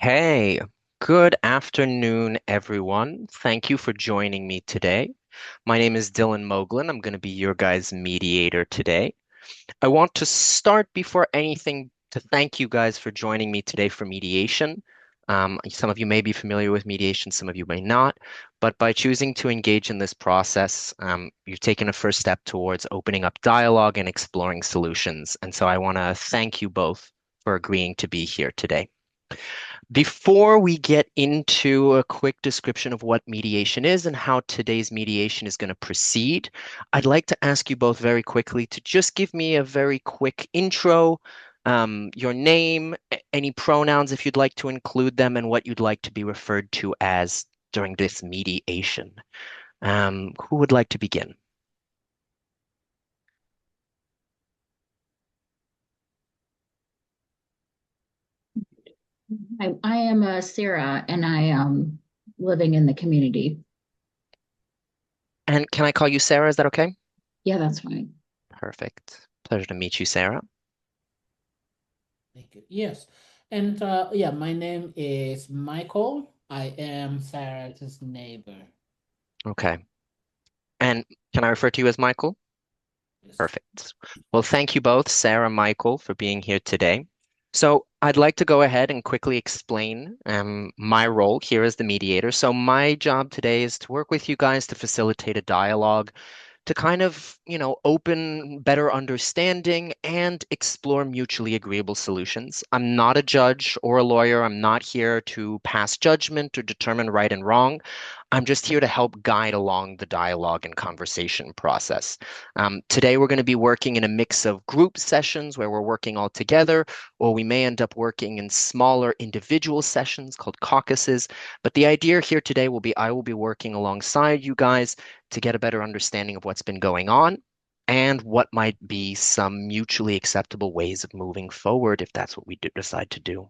Hey, good afternoon, everyone. Thank you for joining me today. My name is Dylan Moglin. I'm going to be your guys' mediator today. I want to start before anything to thank you guys for joining me today for mediation. Some of you may be familiar with mediation, some of you may not, but by choosing to engage in this process, you've taken a first step towards opening up dialogue and exploring solutions. And so I want to thank you both for agreeing to be here today. Before we get into a quick description of what mediation is and how today's mediation is going to proceed, I'd like to ask you both very quickly to just give me a very quick intro, your name, any pronouns if you'd like to include them, and what you'd like to be referred to as during this mediation. Who would like to begin? I am Sarah, and I am living in the community. And can I call you Sarah? Is that okay? Yeah, that's fine. Perfect. Pleasure to meet you, Sarah. Thank you. Yes. And yeah, my name is Michael. I am Sarah's neighbor. Okay. And can I refer to you as Michael? Yes. Perfect. Well, thank you both, Sarah and Michael, for being here today. So I'd like to go ahead and quickly explain my role here as the mediator. So my job today is to work with you guys to facilitate a dialogue to kind of, open better understanding and explore mutually agreeable solutions. I'm not a judge or a lawyer. I'm not here to pass judgment or determine right and wrong. I'm just here to help guide along the dialogue and conversation process. Today, we're going to be working in a mix of group sessions where we're working all together, or we may end up working in smaller individual sessions called caucuses. But the idea here today will be I will be working alongside you guys to get a better understanding of what's been going on and what might be some mutually acceptable ways of moving forward if that's what we do decide to do.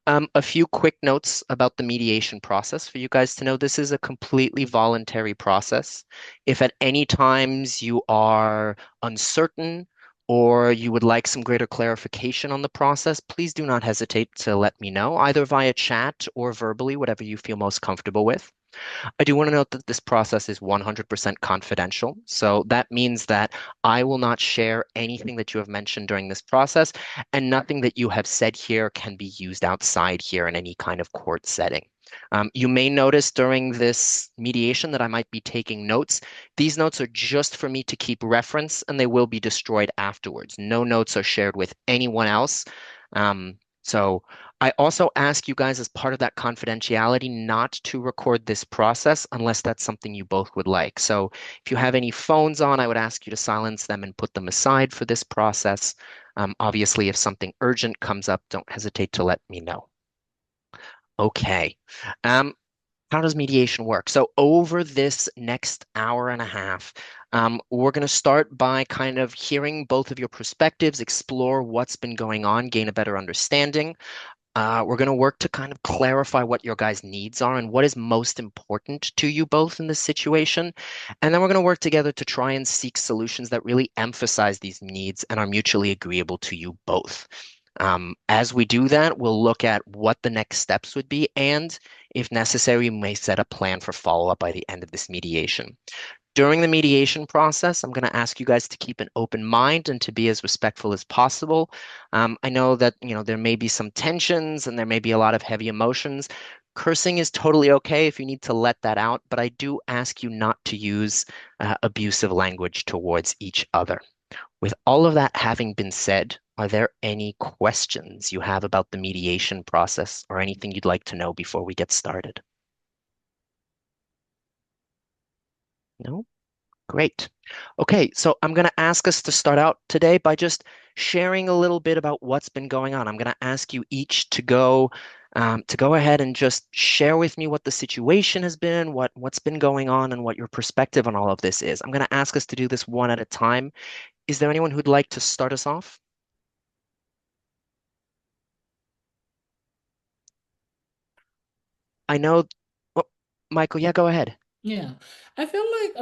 A few quick notes about the mediation process for you guys to know. This is a completely voluntary process. If at any times you are uncertain or you would like some greater clarification on the process, please do not hesitate to let me know, either via chat or verbally, whatever you feel most comfortable with. I do want to note that this process is 100% confidential. So that means that I will not share anything that you have mentioned during this process, and nothing that you have said here can be used outside here in any kind of court setting. You may notice during this mediation that I might be taking notes. These notes are just for me to keep reference, and they will be destroyed afterwards. No notes are shared with anyone else. So I also ask you guys as part of that confidentiality not to record this process unless that's something you both would like. So if you have any phones on, I would ask you to silence them and put them aside for this process. Obviously, if something urgent comes up, don't hesitate to let me know. Okay. Um, how does mediation work? So over this next hour and a half, we're going to start by kind of hearing both of your perspectives, explore what's been going on, gain a better understanding. We're going to work to kind of clarify what your guys' needs are and what is most important to you both in this situation. And then we're going to work together to try and seek solutions that really emphasize these needs and are mutually agreeable to you both. As we do that, we'll look at what the next steps would be, and if necessary, we may set a plan for follow-up by the end of this mediation. During the mediation process, I'm going to ask you guys to keep an open mind and to be as respectful as possible. I know that, there may be some tensions and there may be a lot of heavy emotions. Cursing is totally okay if you need to let that out, but I do ask you not to use abusive language towards each other. With all of that having been said, are there any questions you have about the mediation process or anything you'd like to know before we get started? No? Great. Okay, so I'm going to ask us to start out today by just sharing a little bit about what's been going on. I'm going to ask you each to go ahead and just share with me what the situation has been, what's been going on, and what your perspective on all of this is. I'm going to ask us to do this one at a time. Is there anyone who'd like to start us off? I know, oh, Michael, yeah, go ahead. Yeah. I feel like,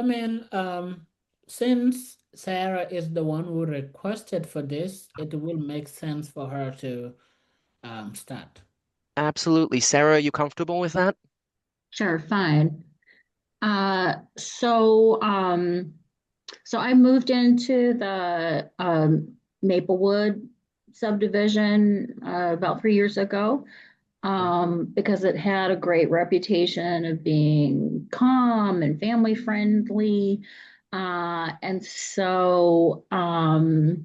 since Sarah is the one who requested for this, it will make sense for her to start. Absolutely. Sarah, are you comfortable with that? Sure, fine. So I moved into the Maplewood subdivision about 3 years ago because it had a great reputation of being calm and family friendly. And so in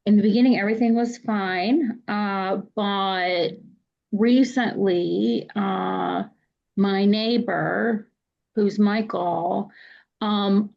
the beginning, everything was fine. But recently, my neighbor, who's Michael,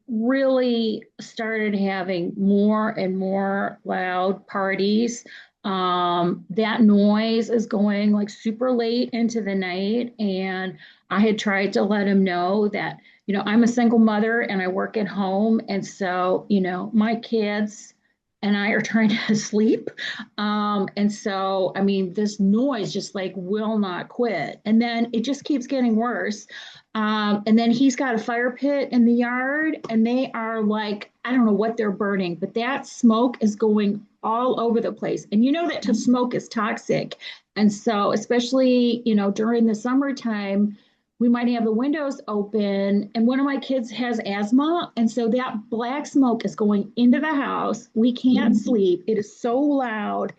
really started having more and more loud parties. That noise is going like super late into the night. And I had tried to let him know that, I'm a single mother and I work at home. And so, my kids and I are trying to sleep. And so, I mean, this noise just like will not quit. And then it just keeps getting worse. And then he's got a fire pit in the yard, and they are like, I don't know what they're burning, but that smoke is going all over the place. And you know that smoke is toxic. And so, especially, during the summertime, we might have the windows open, and one of my kids has asthma, and so that black smoke is going into the house. We can't sleep. It is so loud.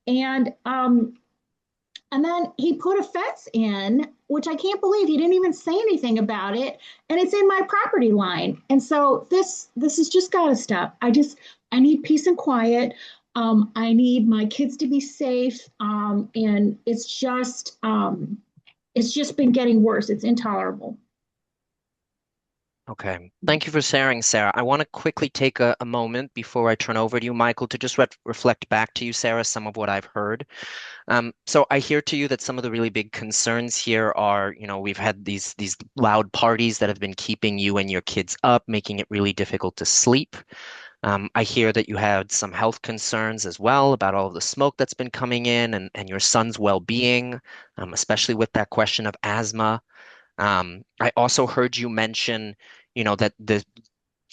And then he put a fence in, which I can't believe he didn't even say anything about it, and it's in my property line. And so this has just got to stop. I need peace and quiet. I need my kids to be safe. And it's just been getting worse. It's intolerable. Okay. Thank you for sharing, Sarah. I want to quickly take a moment before I turn over to you, Michael, to just reflect back to you, Sarah, some of what I've heard. So I hear to you that some of the really big concerns here are, we've had these loud parties that have been keeping you and your kids up, making it really difficult to sleep. I hear that you had some health concerns as well about all of the smoke that's been coming in and your son's well-being, especially with that question of asthma. I also heard you mention, that the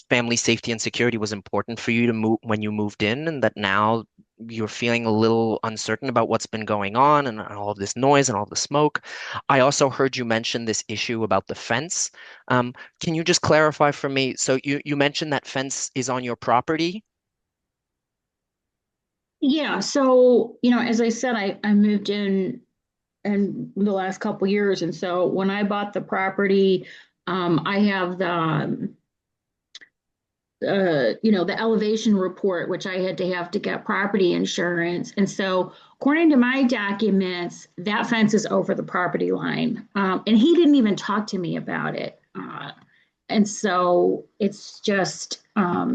family safety and security was important for you to move when you moved in, and that now you're feeling a little uncertain about what's been going on and all of this noise and all the smoke. I also heard you mention this issue about the fence. Can you just clarify for me? So you mentioned that fence is on your property? Yeah, so as I said, I moved in the last couple years, and so when I bought the property, I have the elevation report, which I had to have to get property insurance. And so, according to my documents, that fence is over the property line. And he didn't even talk to me about it. And so it's just, I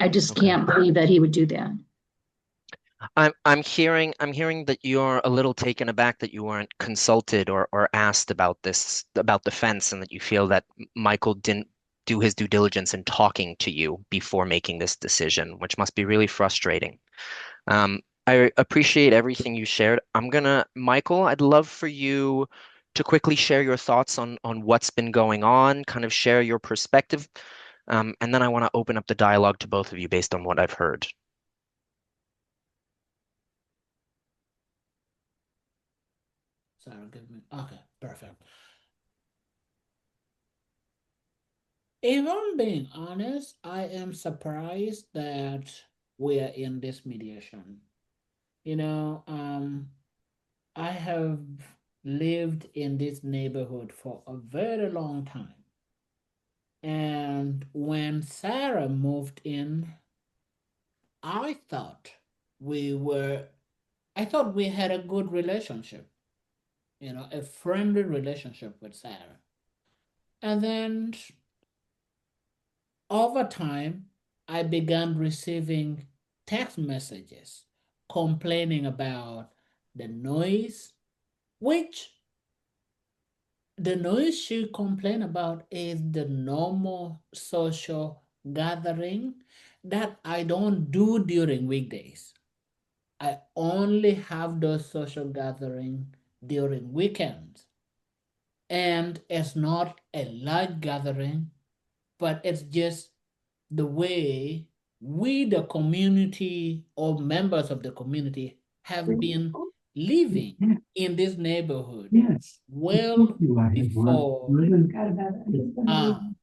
just Okay. can't believe that he would do that. I'm hearing that you're a little taken aback that you weren't consulted or asked about this, about the fence, and that you feel that Michael didn't do his due diligence in talking to you before making this decision, which must be really frustrating. I appreciate everything you shared. Michael, I'd love for you to quickly share your thoughts on what's been going on, kind of share your perspective, and then I want to open up the dialogue to both of you based on what I've heard. Sarah, give me. Okay, perfect. If I'm being honest, I am surprised that we are in this mediation. You know, I have lived in this neighborhood for a very long time. And when Sarah moved in, I thought we were, I thought we had a good relationship, a friendly relationship with Sarah. And then over time, I began receiving text messages complaining about the noise, which the noise she complained about is the normal social gathering that I don't do during weekdays. I only have those social gatherings during weekends. And it's not a large gathering, but it's just the way we, the community or members of the community, have been living in this neighborhood Yes. well before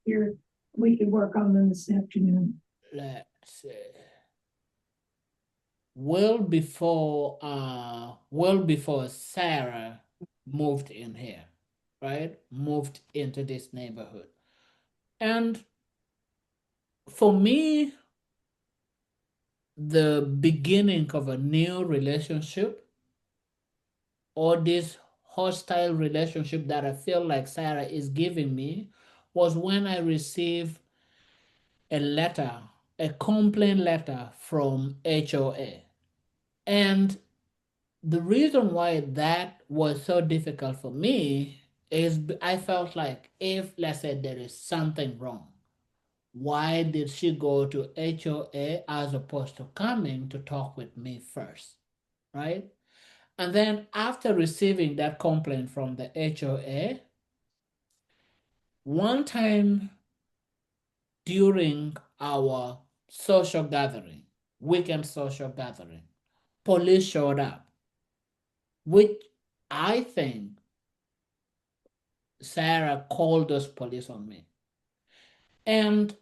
Here, we could work on them this afternoon. let's see, well before Sarah moved in here, right? Moved into this neighborhood. And for me, the beginning of a new relationship or this hostile relationship that I feel like Sarah is giving me was when I received a letter, a complaint letter from HOA. And the reason why that was so difficult for me is I felt like if, let's say, there is something wrong, why did she go to HOA as opposed to coming to talk with me first, right? And then after receiving that complaint from the HOA, one time during our social gathering, weekend social gathering, police showed up, which I think Sarah called those police on me. And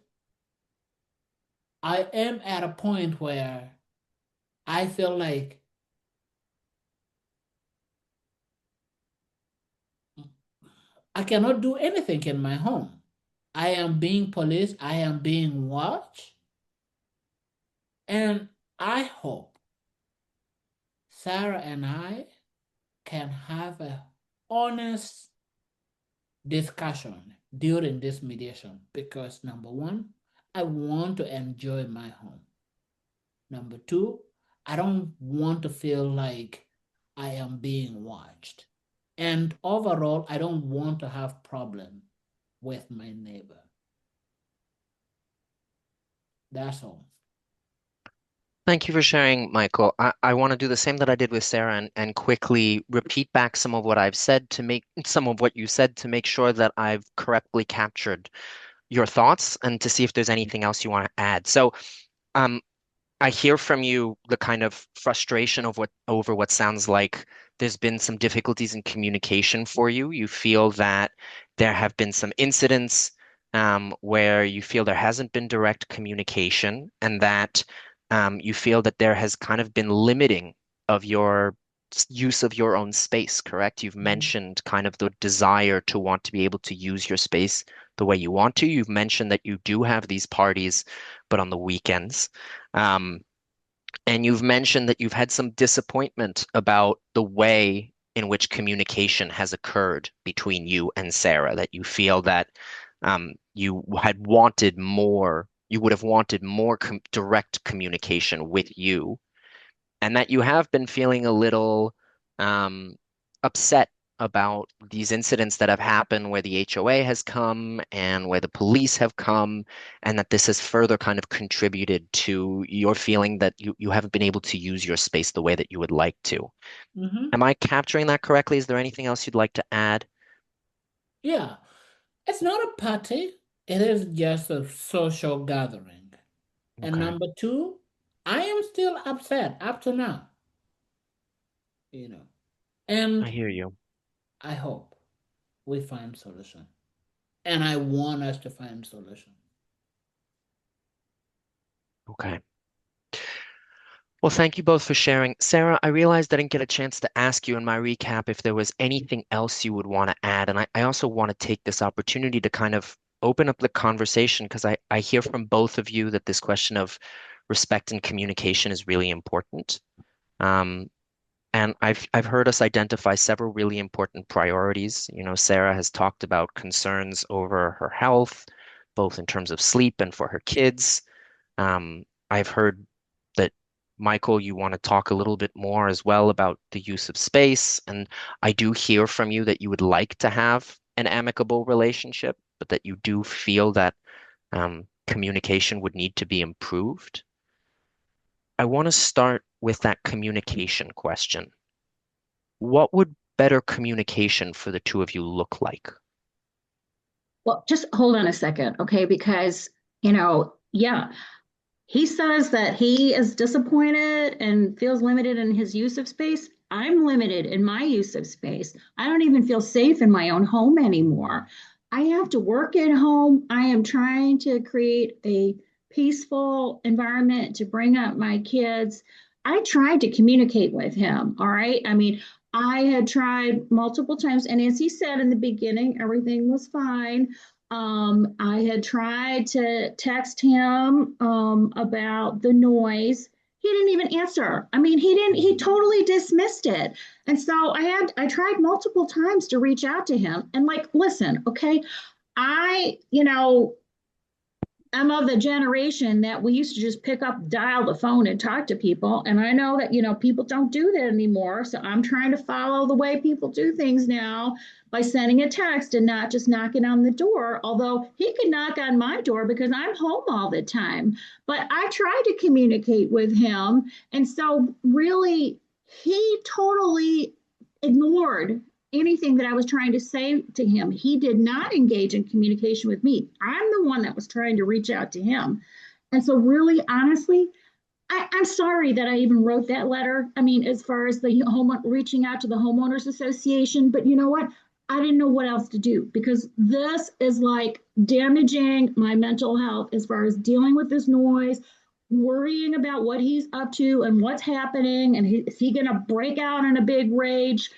I am at a point where I feel like I cannot do anything in my home. I am being policed, I am being watched, and I hope Sarah and I can have a honest discussion during this mediation because number one, I want to enjoy my home. Number two, I don't want to feel like I am being watched. And overall, I don't want to have problem with my neighbor. That's all. Thank you for sharing, Michael. I want to do the same that I did with Sarah and quickly repeat back some of what I've said to make some of what you said to make sure that I've correctly captured your thoughts and to see if there's anything else you want to add. So, um, I hear from you the kind of frustration of what over what sounds like there's been some difficulties in communication for you. You feel that there have been some incidents where you feel there hasn't been direct communication, and that you feel that there has kind of been limiting of your use of your own space, correct? You've mentioned kind of the desire to want to be able to use your space the way you want to. You've mentioned that you do have these parties, but on the weekends. Um, and you've mentioned that you've had some disappointment about the way in which communication has occurred between you and Sarah, that you feel that you had wanted more, you would have wanted more direct communication with you, and that you have been feeling a little um, upset about these incidents that have happened where the HOA has come and where the police have come, and that this has further kind of contributed to your feeling that you haven't been able to use your space the way that you would like to. Mm-hmm. Am I capturing that correctly? Is there anything else you'd like to add? Yeah, it's not a party. It is just a social gathering. And Okay, number two, I am still upset up to now, you know. I And hear you. I hope we find solution. And I want us to find solution. Okay. Well, thank you both for sharing. Sarah, I realized I didn't get a chance to ask you in my recap if there was anything else you would want to add. And I also want to take this opportunity to kind of open up the conversation because I hear from both of you that this question of respect and communication is really important. Um, and I've heard us identify several really important priorities. You know, Sarah has talked about concerns over her health, both in terms of sleep and for her kids. I've heard that, Michael, you want to talk a little bit more as well about the use of space. And I do hear from you that you would like to have an amicable relationship, but that you do feel that communication would need to be improved. I want to start with that communication question. What would better communication for the two of you look like? Well, just hold on a second, okay? Because, yeah, He says that he is disappointed and feels limited in his use of space. I'm limited in my use of space. I don't even feel safe in my own home anymore. I have to work at home. I am trying to create a peaceful environment to bring up my kids. I tried to communicate with him. All right. I mean, I had tried multiple times. And as he said in the beginning, everything was fine. I had tried to text him about the noise. He didn't even answer. I mean, he totally dismissed it. And so I tried multiple times to reach out to him and like, listen, okay, I'm of the generation that we used to just pick up, dial the phone and talk to people. And I know that, people don't do that anymore. So I'm trying to follow the way people do things now by sending a text and not just knocking on the door. Although he could knock on my door because I'm home all the time. But I tried to communicate with him. And so really, he totally ignored anything that I was trying to say to him. He did not engage in communication with me. I'm the one that was trying to reach out to him. And so, really, honestly, I'm sorry that I even wrote that letter. I mean, as far as the home reaching out to the homeowners association, but you know what? I didn't know what else to do because this is like damaging my mental health as far as dealing with this noise, worrying about what he's up to and what's happening, and is he going to break out in a big rage?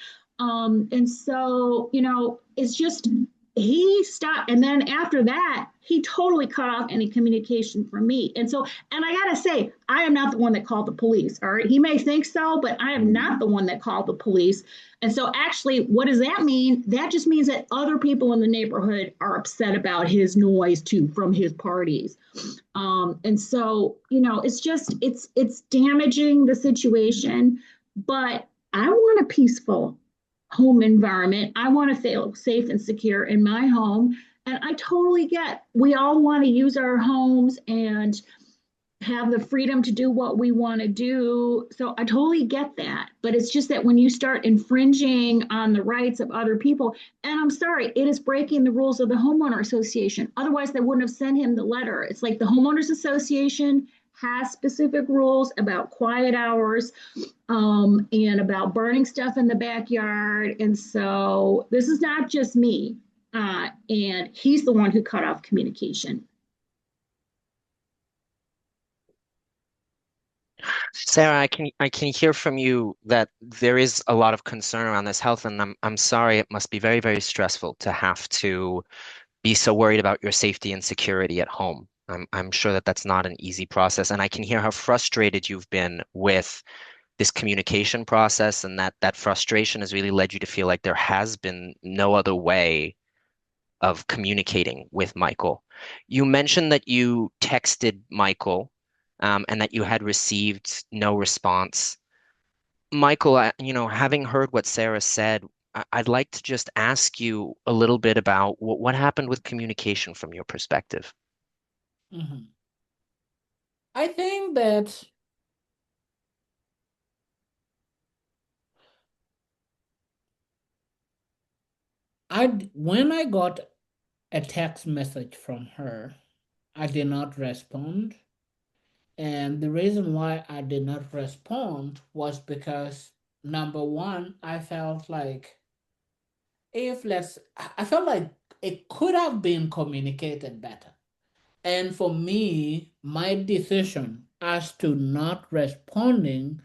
And so, it's just he stopped. And then after that, he totally cut off any communication from me. And so, and I got to say, I am not the one that called the police. All right. He may think so, but I am not the one that called the police. And so, actually, what does that mean? That just means that other people in the neighborhood are upset about his noise too from his parties. And so, it's damaging the situation, but I want a peaceful home environment. I want to feel safe and secure in my home. And I totally get we all want to use our homes and have the freedom to do what we want to do. So I totally get that. But it's just that when you start infringing on the rights of other people, and I'm sorry, it is breaking the rules of the homeowner association. Otherwise, they wouldn't have sent him the letter. It's like the homeowners association has specific rules about quiet hours and about burning stuff in the backyard. And so this is not just me. And he's the one who cut off communication. Sarah, I can hear from you that there is a lot of concern around this health, and I'm sorry, it must be very, very stressful to have to be so worried about your safety and security at home. I'm sure that that's not an easy process, and I can hear how frustrated you've been with this communication process, and that frustration has really led you to feel like there has been no other way of communicating with Michael. You mentioned that you texted Michael, and that you had received no response. Michael, having heard what Sarah said, I'd like to just ask you a little bit about what happened with communication from your perspective. Mhm. I think that when I got a text message from her, I did not respond. And the reason why I did not respond was because number one, I felt like it could have been communicated better. And for me, my decision as to not responding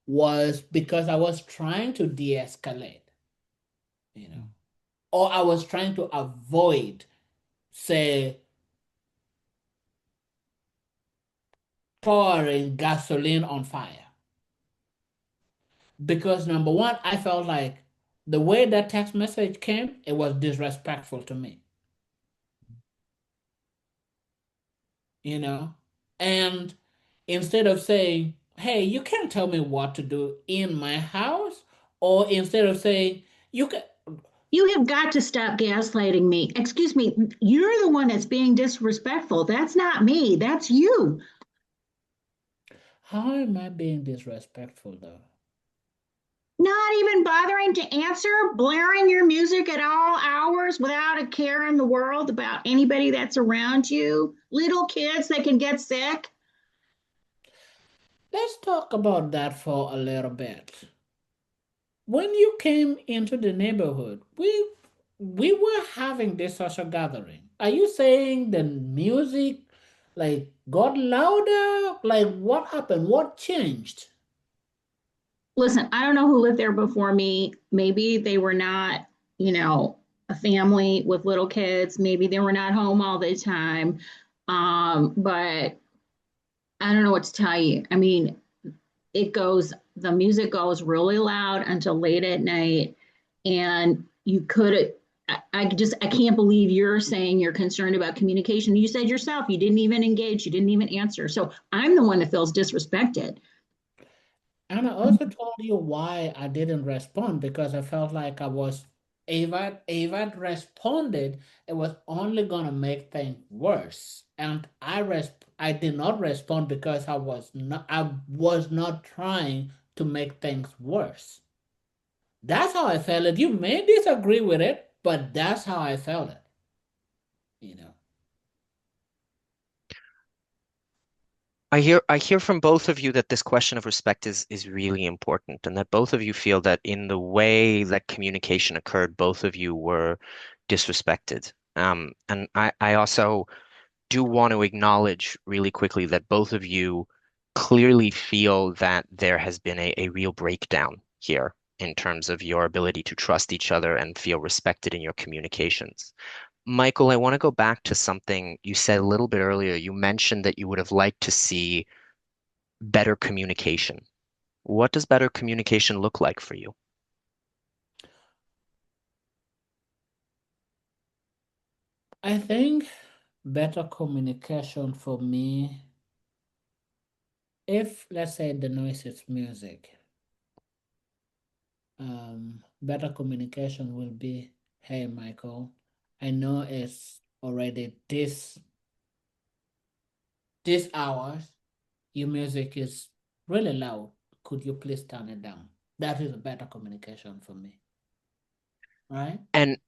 was because I was trying to de-escalate, or I was trying to avoid, say, pouring gasoline on fire. Because number one, I felt like the way that text message came, it was disrespectful to me, you know? And instead of saying, hey, you can't tell me what to do in my house, or instead of saying, you can, You have got to stop gaslighting me. Excuse me, you're the one that's being disrespectful. That's not me, that's you. how am I being disrespectful though? Not even bothering to answer, blaring your music at all hours without a care in the world about anybody that's around you. Little kids that can get sick. let's talk about that for a little bit. When you came into the neighborhood, we were having this social gathering. Are you saying the music like got louder? Like what happened? What changed? Listen, I don't know who lived there before me. Maybe they were not, a family with little kids. Maybe they were not home all the time. But I don't know what to tell you. I mean, the music goes really loud until late at night. And I can't believe you're saying you're concerned about communication. You said yourself, you didn't even engage, you didn't even answer. So I'm the one that feels disrespected. And I also told you why I didn't respond because I felt like I was, if I'd responded, it was only gonna make things worse. And I did not respond because I was not trying to make things worse. That's how I felt it. You may disagree with it, but that's how I felt it. You know. I hear from both of you that this question of respect is really important, and that both of you feel that in the way that communication occurred, both of you were disrespected. And I also do want to acknowledge really quickly that both of you clearly feel that there has been a real breakdown here in terms of your ability to trust each other and feel respected in your communications. Michael, I want to go back to something you said a little bit earlier. You mentioned that you would have liked to see better communication. What does better communication look like for you? I think better communication for me, if let's say the noise is music, better communication will be, hey Michael, I know it's already this hours, your music is really loud. Could you please turn it down? That is a better communication for me, right? And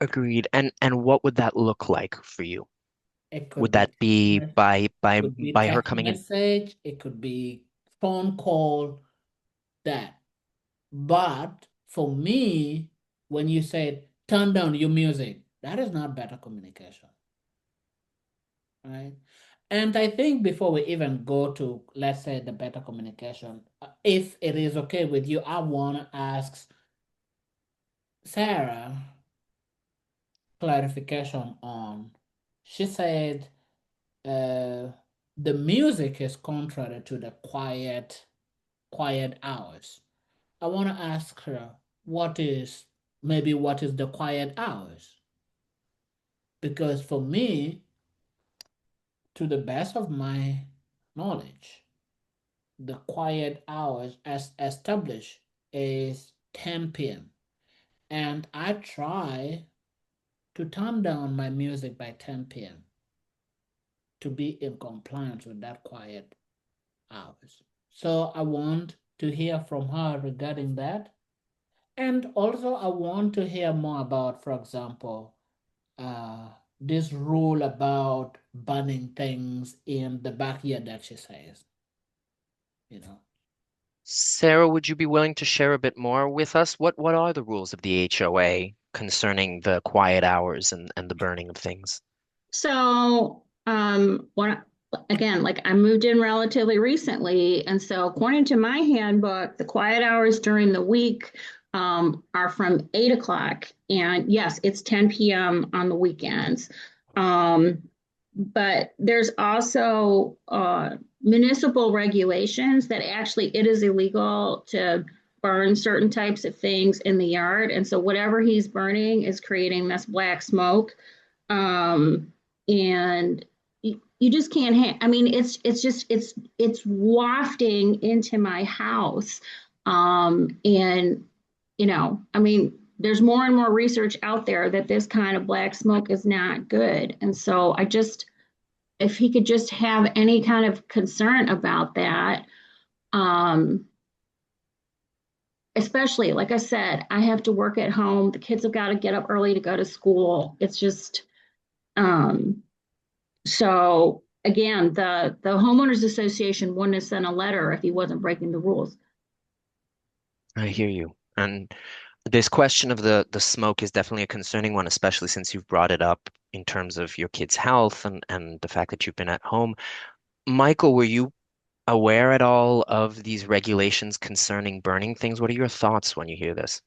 agreed. And what would that look like for you? It Would could be that be could be by her text coming in? message, it could be phone call, that. But for me, when you said turn down your music, that is not better communication, right? And I think before we even go to, let's say, the better communication, if it is okay with you, I want to ask Sarah clarification on, she said uh, the music is contrary to the quiet hours. I want to ask her what is the quiet hours? Because for me, to the best of my knowledge, the quiet hours as established is 10 p.m. And I try to turn down my music by 10 p.m. to be in compliance with that quiet hours. So I want to hear from her regarding that. And also, I want to hear more about, for example, uh, this rule about burning things in the backyard that she says, you know. Sarah, would you be willing to share a bit more with us? What are the rules of the HOA concerning the quiet hours and the burning of things? So, again, like I moved in relatively recently, and so according to my handbook, the quiet hours during the week are from 8 o'clock, and yes, it's 10 p.m. on the weekends. But there's also municipal regulations that actually it is illegal to burn certain types of things in the yard, and so whatever he's burning is creating this black smoke. Um, and you just can't I mean, it's wafting into my house. And I mean, there's more and more research out there that this kind of black smoke is not good. And so if he could just have any kind of concern about that, um, especially like I said, I have to work at home. The kids have got to get up early to go to school. It's just, um, so again, the homeowners association wouldn't have sent a letter if he wasn't breaking the rules. I hear you. And this question of the smoke is definitely a concerning one, especially since you've brought it up in terms of your kid's health and the fact that you've been at home. Michael, were you aware at all of these regulations concerning burning things? What are your thoughts when you hear this?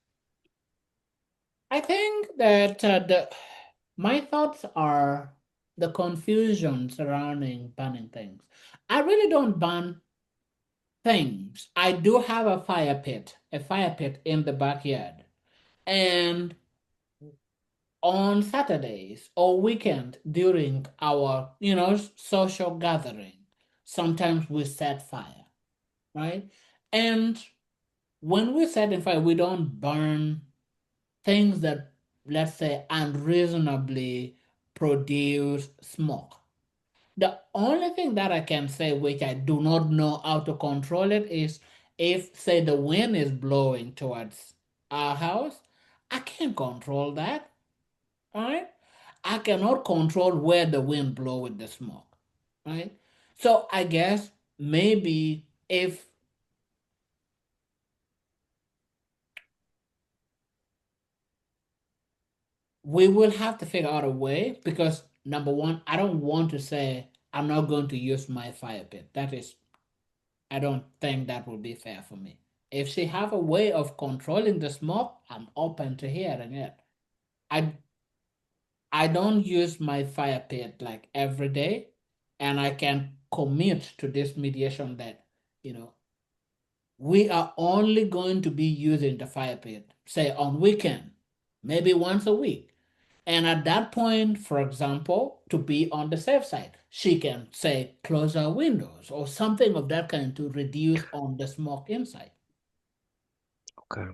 I think that my thoughts are the confusion surrounding banning things. I really don't ban things. I do have a fire pit in the backyard. And on Saturdays or weekend during our, social gathering, sometimes we set fire, right? And when we set in fire, we don't burn things that, let's say, unreasonably produce smoke. The only thing that I can say, which I do not know how to control it, is if, say, the wind is blowing towards our house, I can't control that. All right. I cannot control where the wind blow with the smoke. Right. So I guess maybe if we will have to figure out a way, because number one, I don't want to say I'm not going to use my fire pit. I don't think that would be fair for me. If she have a way of controlling the smoke, I'm open to hearing it. I I don't use my fire pit like every day, and I can commit to this mediation that, you know, we are only going to be using the fire pit, say on weekend, maybe once a week. And at that point, for example, to be on the safe side, she can say close our windows or something of that kind to reduce on the smoke inside. Okay.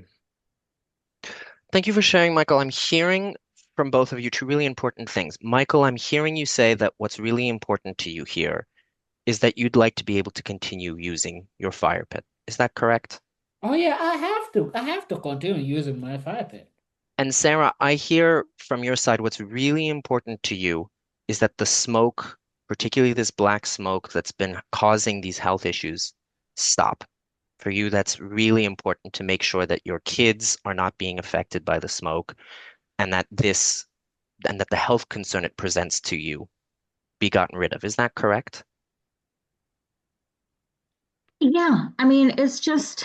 Thank you for sharing, Michael. I'm hearing from both of you two really important things. Michael, I'm hearing you say that what's really important to you here is that you'd like to be able to continue using your fire pit. Is that correct? Oh yeah, I have to. I have to continue using my fire pit. And Sarah, I hear from your side what's really important to you is that the smoke, particularly this black smoke that's been causing these health issues, stop. For you, that's really important to make sure that your kids are not being affected by the smoke and that the health concern it presents to you be gotten rid of. Is that correct? Yeah, I mean, it's just,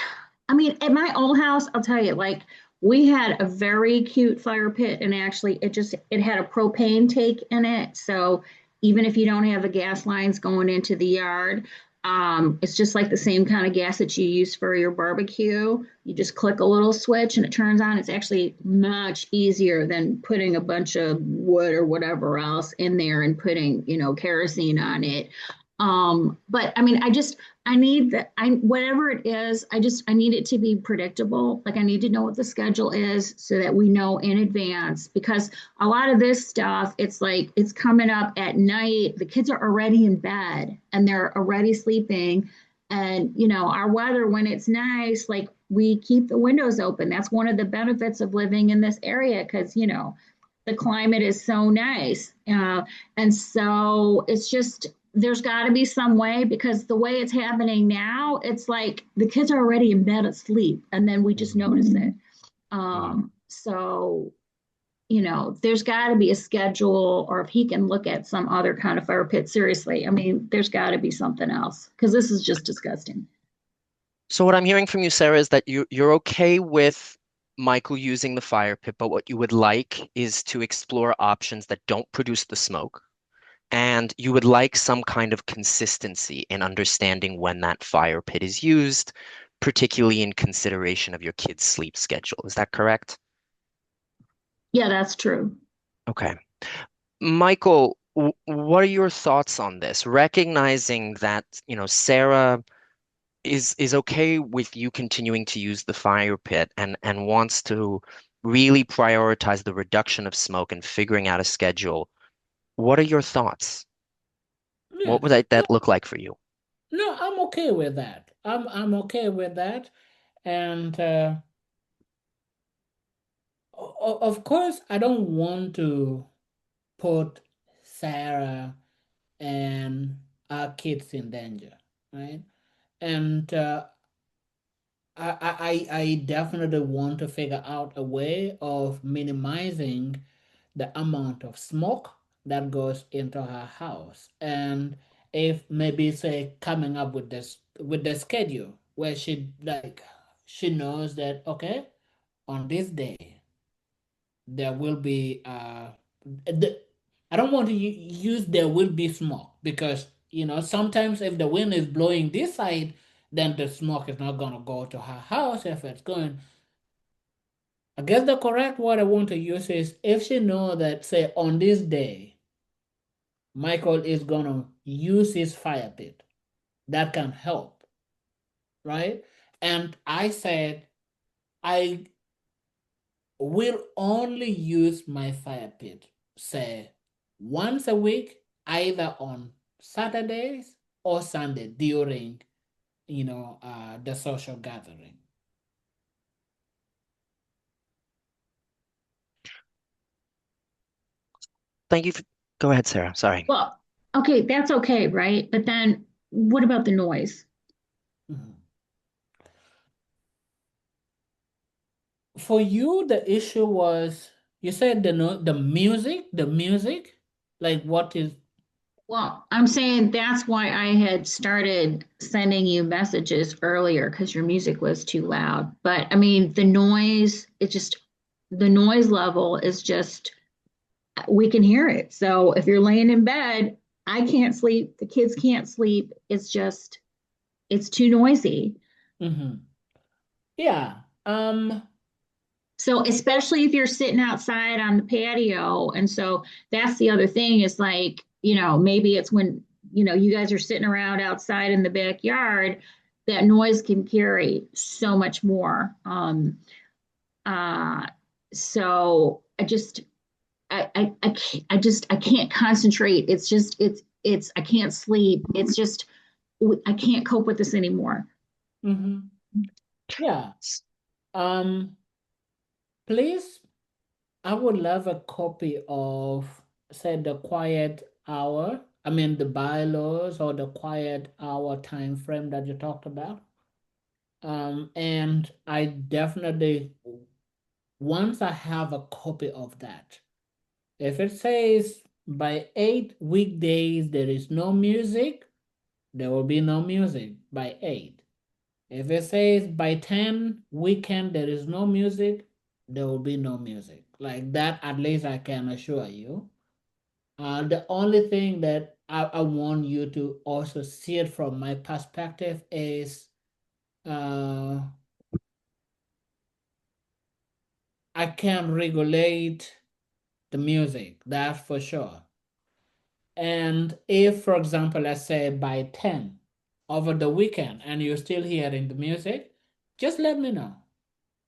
I mean, at my old house, I'll tell you, like, we had a very cute fire pit, and actually, it had a propane tank in it. So even if you don't have the gas lines going into the yard, it's just like the same kind of gas that you use for your barbecue. You just click a little switch and it turns on. It's actually much easier than putting a bunch of wood or whatever else in there and putting, kerosene on it. But I mean, I need that whatever it is, I need it to be predictable. Like I need to know what the schedule is so that we know in advance, because a lot of this stuff, it's like it's coming up at night. The kids are already in bed and they're already sleeping. And our weather, when it's nice, like we keep the windows open. That's one of the benefits of living in this area, because the climate is so nice. And so it's just, there's got to be some way, because the way it's happening now, it's like the kids are already in bed asleep and then we just notice it. So, there's got to be a schedule, or if he can look at some other kind of fire pit, seriously. I mean, there's got to be something else, because this is just disgusting. So what I'm hearing from you, Sarah, is that you're okay with Michael using the fire pit, but what you would like is to explore options that don't produce the smoke. And you would like some kind of consistency in understanding when that fire pit is used, particularly in consideration of your kid's sleep schedule. Is that correct? Yeah, that's true. Okay. Michael, what are your thoughts on this? Recognizing that, Sarah is okay with you continuing to use the fire pit and wants to really prioritize the reduction of smoke and figuring out a schedule. What are your thoughts? Yeah. What would that look like for you? No, I'm okay with that. I'm okay with that. And of course, I don't want to put Sarah and our kids in danger, right? And I definitely want to figure out a way of minimizing the amount of smoke that goes into her house. And if maybe say coming up with this with the schedule where she knows that okay, on this day there will be the, I don't want to use there will be smoke because sometimes if the wind is blowing this side, then the smoke is not gonna go to her house. If it's going, I guess the correct word I want to use is if she know that say on this day Michael is gonna use his fire pit, that can help, right? And I said I will only use my fire pit, say, once a week, either on Saturdays or Sunday during, the social gathering. Thank you for, go ahead, Sarah. Sorry. Well, okay, that's okay, right? But then what about the noise? Mhm. For you, the issue was you said the music, like what is? Well, I'm saying that's why I had started sending you messages earlier because your music was too loud. But I mean, the noise level is just, we can hear it. So if you're laying in bed, I can't sleep, the kids can't sleep. It's too noisy. Mm-hmm. Yeah. So especially if you're sitting outside on the patio. And so that's the other thing is like, maybe it's when, you guys are sitting around outside in the backyard, that noise can carry so much more. Uh, so I can't concentrate. I can't sleep. I can't cope with this anymore. Mm-hmm. Yeah. Please, I would love a copy of, say, the quiet hour. I mean, the bylaws or the quiet hour time frame that you talked about. And I definitely, once I have a copy of that, if it says by 8 weekdays there is no music, there will be no music by 8. If it says by 10 weekend there is no music, there will be no music. Like that, at least I can assure you. The only thing that I want you to also see it from my perspective is uh, I can regulate the music, that's for sure. And if, for example, let's say by 10 over the weekend and you're still hearing the music, just let me know.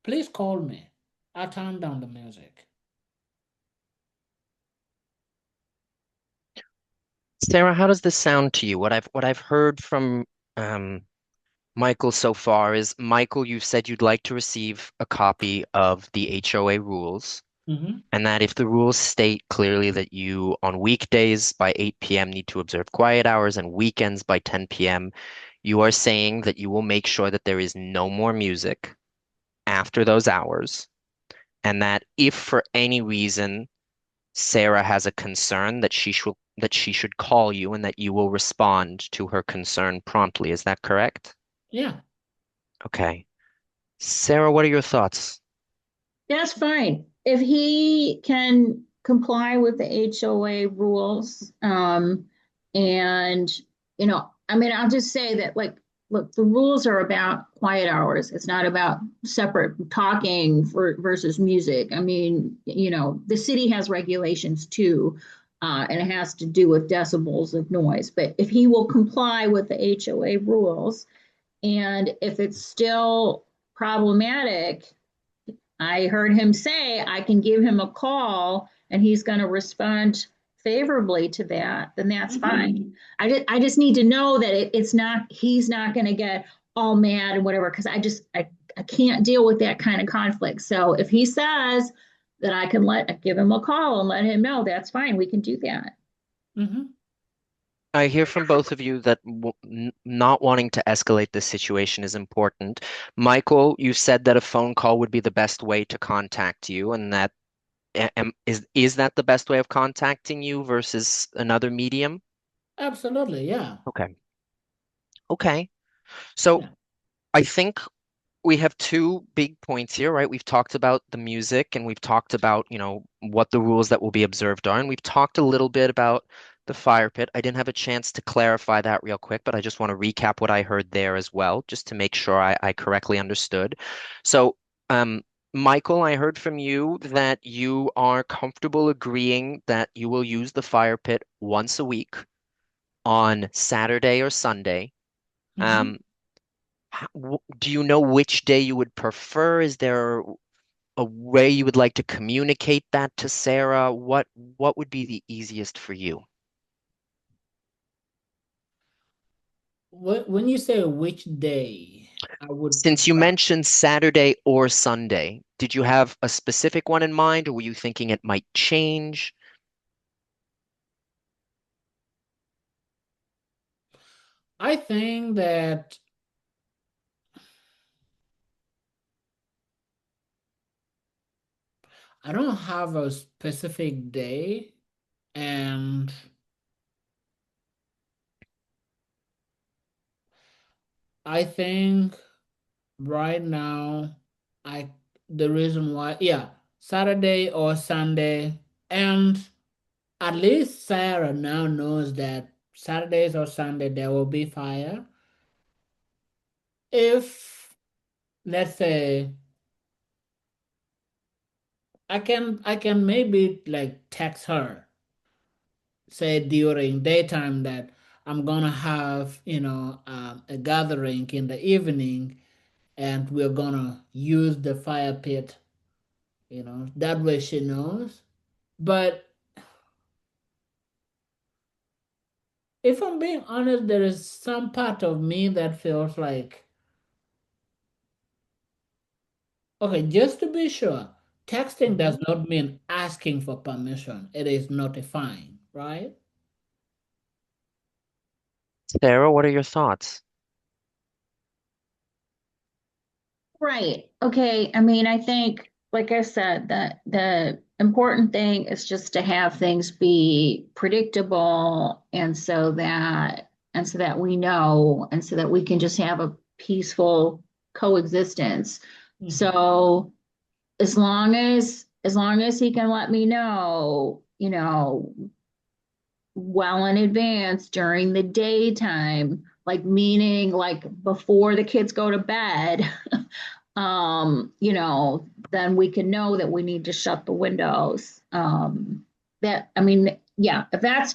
Please call me. I'll turn down the music. Sarah, how does this sound to you? What I've heard from um, Michael so far is, Michael, you've said you'd like to receive a copy of the HOA rules, Mm-hmm. and that if the rules state clearly that you on weekdays by 8 p.m. need to observe quiet hours and weekends by 10 p.m., you are saying that you will make sure that there is no more music after those hours, and that if for any reason Sarah has a concern, that she should call you and that you will respond to her concern promptly. Is that correct? Yeah. Okay. Sarah, what are your thoughts? That's fine. If he can comply with the HOA rules, and, I mean, I'll just say that, like, look, the rules are about quiet hours. It's not about separate talking versus music. I mean, the city has regulations too, and it has to do with decibels of noise. But if he will comply with the HOA rules, and if it's still problematic, I heard him say I can give him a call and he's going to respond favorably to that, then that's fine. I just need to know that it's not, he's not going to get all mad and whatever, because I can't deal with that kind of conflict. So if he says that I can give him a call and let him know, that's fine. We can do that. Mm-hmm. I hear from both of you that not wanting to escalate this situation is important. Michael, you said that a phone call would be the best way to contact you, and that is that the best way of contacting you versus another medium? Absolutely, yeah. Okay. Okay. So Yeah. I think we have two big points here, right? We've talked about the music and we've talked about, what the rules that will be observed are. And we've talked a little bit about the fire pit. I didn't have a chance to clarify that real quick, but I just want to recap what I heard there as well, just to make sure I correctly understood. So, Michael, I heard from you that you are comfortable agreeing that you will use the fire pit once a week on Saturday or Sunday. Mhm. Um, do you know which day you would prefer? Is there a way you would like to communicate that to Sarah? What would be the easiest for you? When you say which day, I would Since you prefer. mentioned Saturday or Sunday, did you have a specific one in mind, or were you thinking it might change? I think that I don't have a specific day, and I think right now, I the reason why, yeah, Saturday or Sunday, and at least Sarah now knows that Saturdays or Sunday there will be fire. If let's say I can maybe like text her, say during daytime that I'm gonna have a gathering in the evening and we're gonna use the fire pit. That way she knows. But if I'm being honest, there is some part of me that feels like, okay, just to be sure, texting does Mhm. not mean asking for permission. It is notifying, right? Sarah, what are your thoughts? Right. Okay. I mean, I think, like I said, that the important thing is just to have things be predictable and so that we know and so that we can just have a peaceful coexistence. Mhm. So as long as he can let me know, well in advance during the daytime, like meaning like before the kids go to bed, then we can know that we need to shut the windows. That I mean, yeah, if that's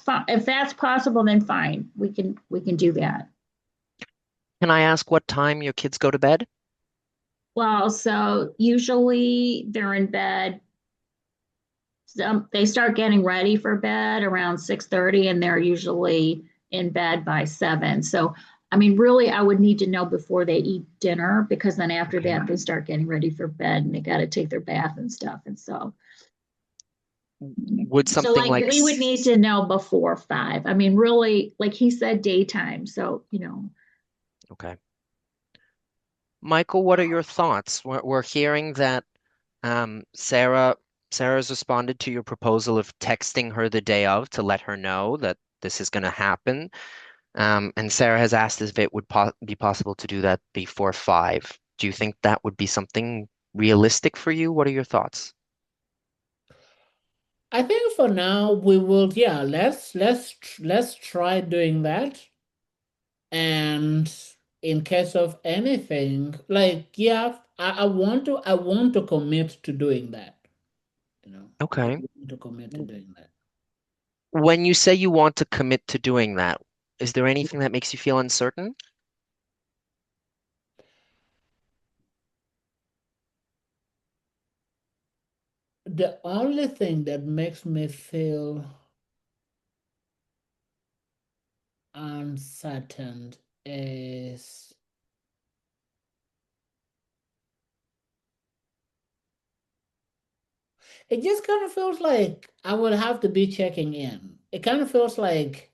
possible, then fine. We can do that. Can I ask what time your kids go to bed? Well, so usually they're in bed. They start getting ready for bed around 6:30, and they're usually in bed by 7. So, I mean, really, I would need to know before they eat dinner because then after Okay. that they start getting ready for bed and they got to take their bath and stuff. And Would so something like like, we would need to know before 5. I mean, really, like he said, daytime. So, okay. Michael, what are your thoughts? We're hearing that Sarah's responded to your proposal of texting her the day of to let her know that this is going to happen. And Sarah has asked if it would be possible to do that before 5. Do you think that would be something realistic for you? What are your thoughts? I think for now we will, yeah, let's try doing that. And in case of anything, like, yeah, I want to commit to doing that. I Okay. want to commit to doing that. When you say you want to commit to doing that, is there anything that makes you feel uncertain? The only thing that makes me feel uncertain is it just kind of feels like I would have to be checking in. It kind of feels like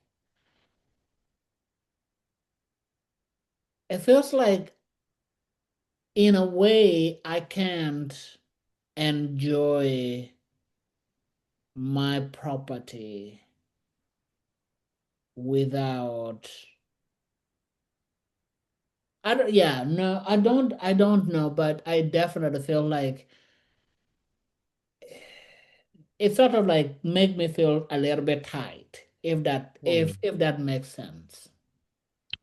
it feels like in a way I can't enjoy my property without I don't yeah, no, I don't know, but I definitely feel like it sort of like make me feel a little bit tight, if that Hmm. if that makes sense.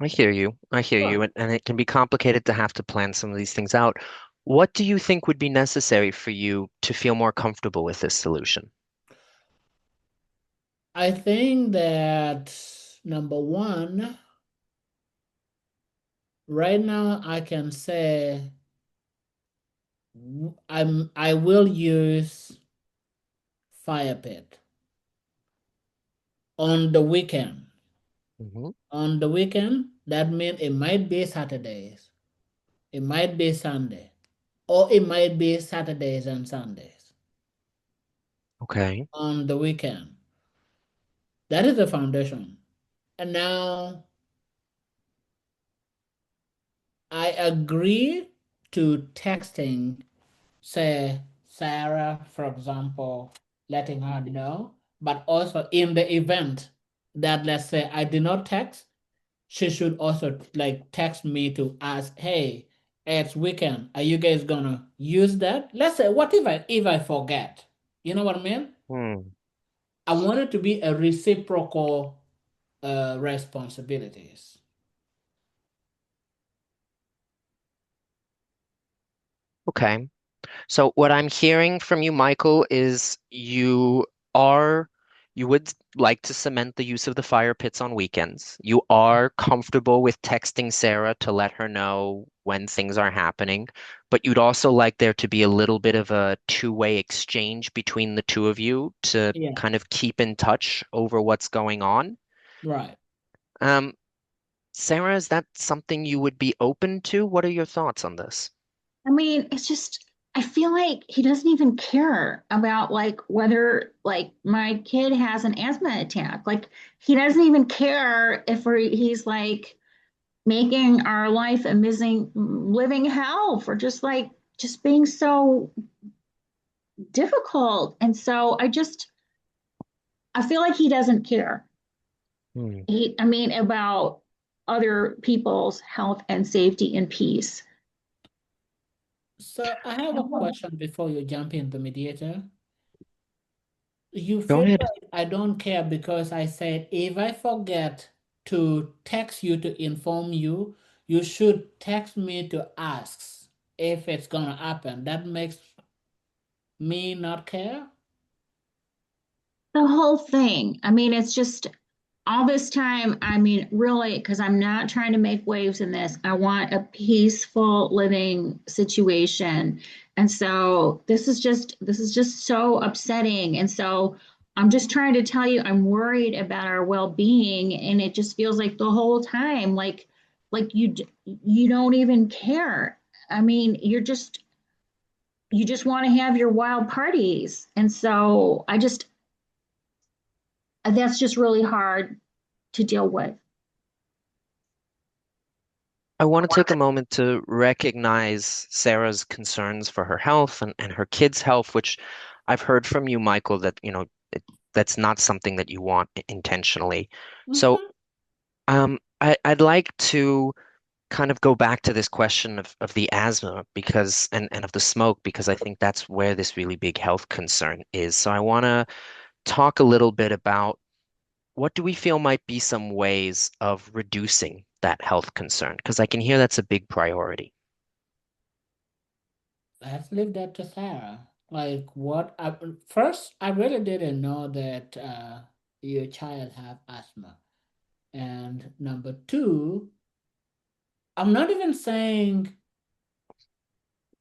I hear you. I hear Sure. you. And it can be complicated to have to plan some of these things out. What do you think would be necessary for you to feel more comfortable with this solution? I think that number one, right now I can say I will use fire pit on the weekend. Hmm. On the weekend, that means it might be Saturdays, it might be Sunday, or it might be Saturdays and Sundays Okay. on the weekend. That is the foundation. And now I agree to texting, say, Sarah, for example, letting her know, but also in the event that, let's say, I did not text, she should also like text me to ask, hey, it's weekend. Are you guys gonna use that? Let's say, what if I forget? You know what I mean? Hmm. I want it to be a reciprocal responsibilities. Okay. So what I'm hearing from you, Michael, is are you would like to cement the use of the fire pits on weekends. You are comfortable with texting Sarah to let her know when things are happening, but you'd also like there to be a little bit of a two-way exchange between the two of you to Yeah, kind of keep in touch over what's going on. right. Um, Sarah, is that something you would be open to? What are your thoughts on this? I mean, it's just, I feel like he doesn't even care about like whether like my kid has an asthma attack. Like he doesn't even care if he's like making our life a missing living hell for just like just being so difficult. And so I feel like he doesn't care. Hmm. I mean, about other people's health and safety and peace. So I have a question before you jump in the mediator. You Go feel ahead. like I don't care because I said if I forget to text you to inform you, you should text me to ask if it's gonna happen. That makes me not care. The whole thing. I mean, it's just all this time. I mean, really, because I'm not trying to make waves in this. I want a peaceful living situation. And so this is just so upsetting. And so I'm just trying to tell you I'm worried about our well-being. And it just feels like the whole time, like you don't even care. I mean, you just want to have your wild parties. And so that's just really hard to deal with. I want to take a moment to recognize Sarah's concerns for her health and her kids' health, which I've heard from you, Michael, that, that's not something that you want intentionally. So, Mhm. I'd like to kind of go back to this question of the asthma and of the smoke, because I think that's where this really big health concern is. So I want to talk a little bit about what do we feel might be some ways of reducing that health concern? Because I can hear that's a big priority. Let's leave that to Sarah. Like first, I really didn't know that your child have asthma. And number two, I'm not even saying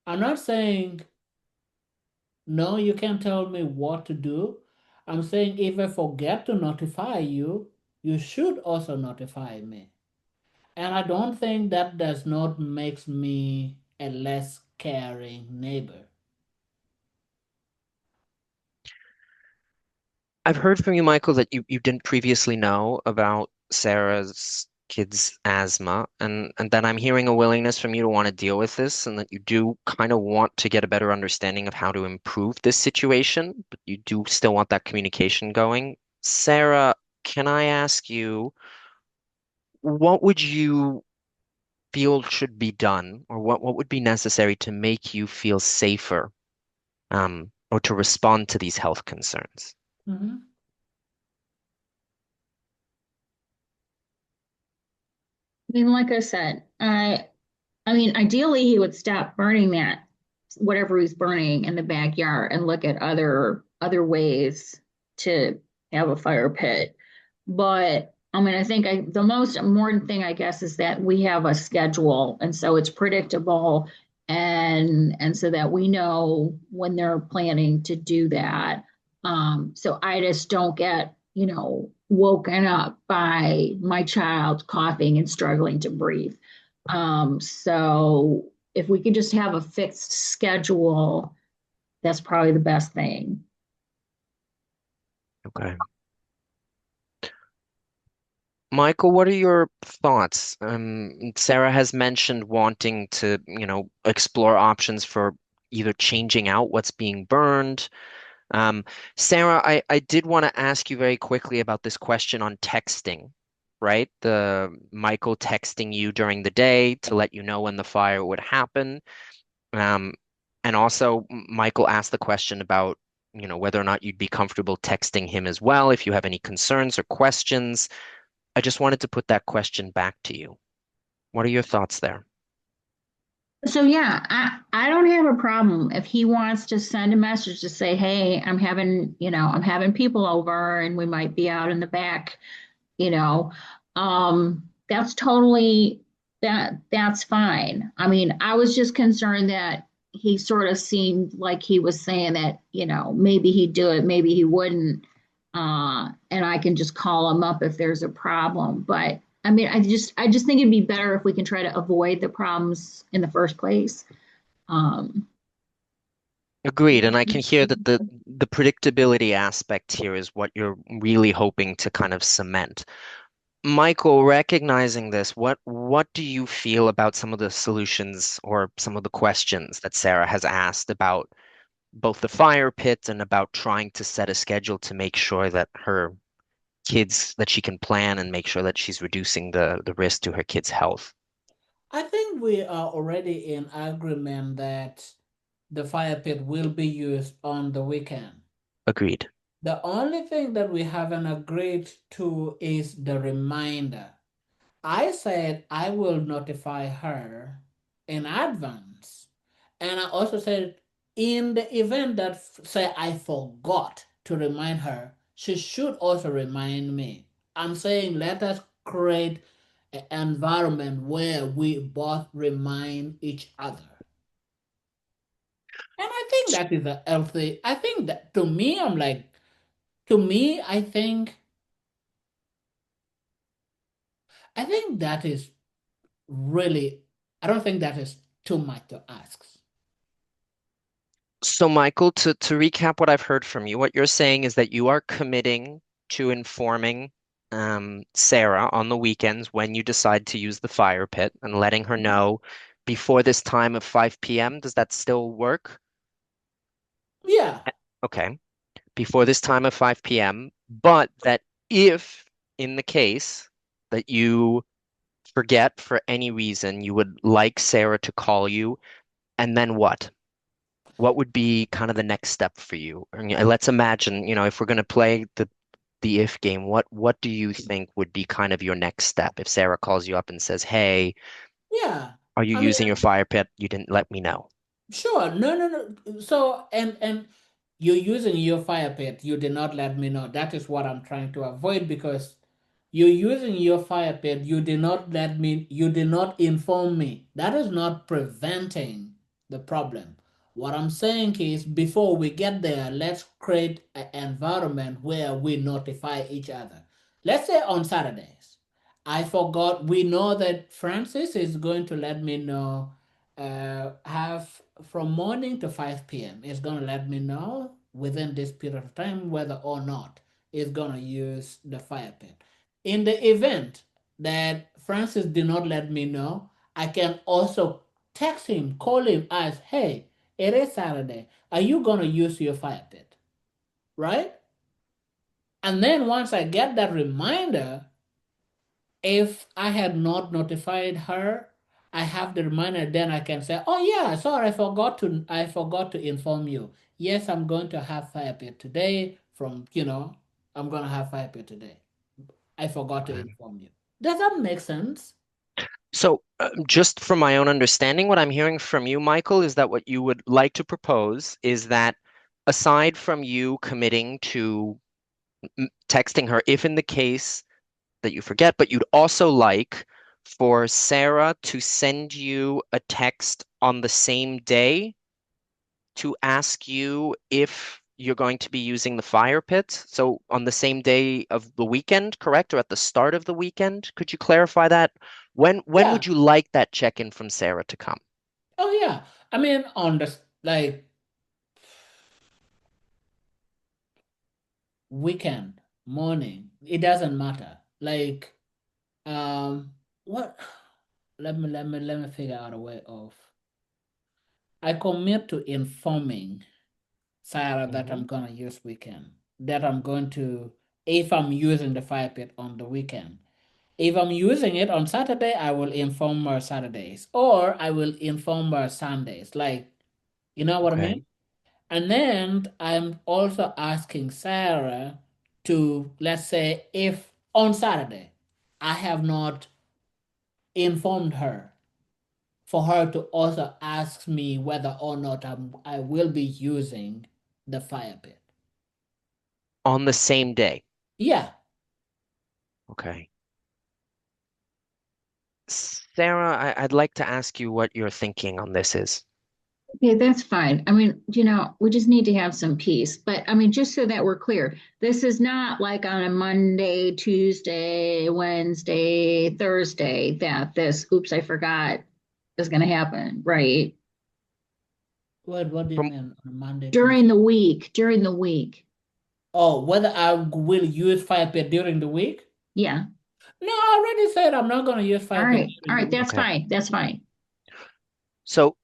I'm not saying no, you can't tell me what to do. I'm saying if I forget to notify you, you should also notify me. And I don't think that does not makes me a less caring neighbor. I've heard from you, Michael, that you didn't previously know about Sarah's kid's asthma, and then I'm hearing a willingness from you to want to deal with this, and that you do kind of want to get a better understanding of how to improve this situation, but you do still want that communication going. Sarah, can I ask you, what would you feel should be done, or what would be necessary to make you feel safer, or to respond to these health concerns? Mm-hmm. I mean, like I said, I mean, ideally he would stop burning that whatever he's burning in the backyard and look at other ways to have a fire pit. But I mean, I think the most important thing, I guess, is that we have a schedule, and so it's predictable, and so that we know when they're planning to do that. So I just don't get, woken up by my child coughing and struggling to breathe. So if we could just have a fixed schedule, that's probably the best thing. Okay. Michael, what are your thoughts? Sarah has mentioned wanting to, explore options for either changing out what's being burned. Um, Sarah, I did want to ask you very quickly about this question on texting, right? The Michael texting you during the day to let you know when the fire would happen. Um, and also Michael asked the question about, whether or not you'd be comfortable texting him as well if you have any concerns or questions. I just wanted to put that question back to you. What are your thoughts there? So yeah, I don't have a problem if he wants to send a message to say, hey, I'm having people over and we might be out in the back, you know. That's totally that's fine. I mean, I was just concerned that he sort of seemed like he was saying that, maybe he'd do it, maybe he wouldn't. And I can just call him up if there's a problem. But I mean, I just think it'd be better if we can try to avoid the problems in the first place. Um, Agreed, and I can hear that the predictability aspect here is what you're really hoping to kind of cement. Michael, recognizing this, what do you feel about some of the solutions or some of the questions that Sarah has asked about both the fire pit and about trying to set a schedule to make sure that that she can plan and make sure that she's reducing the risk to her kids' health? I think we are already in agreement that the fire pit will be used on the weekend. Agreed. The only thing that we haven't agreed to is the reminder. I said I will notify her in advance. And I also said in the event that say I forgot to remind her, she should also remind me. I'm saying let us create an environment where we both remind each other. And I think that is a healthy. I think that to me, I'm like, to me, I think that is really, I don't think that is too much to ask. So, Michael, to recap what I've heard from you, what you're saying is that you are committing to informing Sarah on the weekends when you decide to use the fire pit and letting her know before this time of 5 p.m. Does that still work? Yeah, Okay, before this time of 5 p.m., but that if in the case that you forget for any reason, you would like Sarah to call you, and then what? What would be kind of the next step for you? And, let's imagine, if we're going to play the if game, what do you think would be kind of your next step if Sarah calls you up and says, "Hey, yeah. are you I mean, using your fire pit? You didn't let me know." sure. No, no, no. So, and you're using your fire pit. You did not let me know. That is what I'm trying to avoid because you're using your fire pit. You did not let me, you did not inform me. That is not preventing the problem. What I'm saying is before we get there, let's create an environment where we notify each other. Let's say on Saturdays. I forgot, we know that Francis is going to let me know have from morning to 5 p.m. It's going to let me know within this period of time whether or not it's going to use the fire pit. In the event that Francis did not let me know, I can also text him, call him, ask, hey, it is Saturday. Are you going to use your fire pit? Right? And then once I get that reminder, if I had not notified her, I have the reminder, then I can say, oh yeah, sorry, I forgot to inform you. Yes, I'm going to have fire pit today I'm going to have fire pit today. I forgot to Okay. inform you. Does that make sense? So, just from my own understanding, what I'm hearing from you, Michael, is that what you would like to propose is that aside from you committing to texting her, if in the case that you forget, but you'd also like for Sarah to send you a text on the same day to ask you if you're going to be using the fire pit. So on the same day of the weekend, correct? Or at the start of the weekend? Could you clarify that? When Yeah. would you like that check-in from Sarah to come? Oh yeah. I mean, on the like weekend, morning, it doesn't matter. Like, what? Let me figure out a way of. I commit to informing Sarah that Hmm. I'm gonna use weekend. That I'm going to, if I'm using the fire pit on the weekend. If I'm using it on Saturday, I will inform her Saturdays, or I will inform her Sundays. Like, you know what I Okay. mean? And then I'm also asking Sarah to, let's say, if on Saturday I have not informed her, for her to also ask me whether or not I will be using the fire pit. On the same day. Yeah, Okay. Sarah, I'd like to ask you what your thinking on this is. Okay, that's fine. I mean, we just need to have some peace. But I mean, just so that we're clear, this is not like on a Monday, Tuesday, Wednesday, Thursday that this, oops, I forgot, is going to happen, right? what do you From mean on Monday, During Tuesday? the week, during the week. Oh, whether I will use fire pit during the week? Yeah. No, I already said I'm not going to use All fire pit right. All during the right. week. That's okay. fine. That's fine. So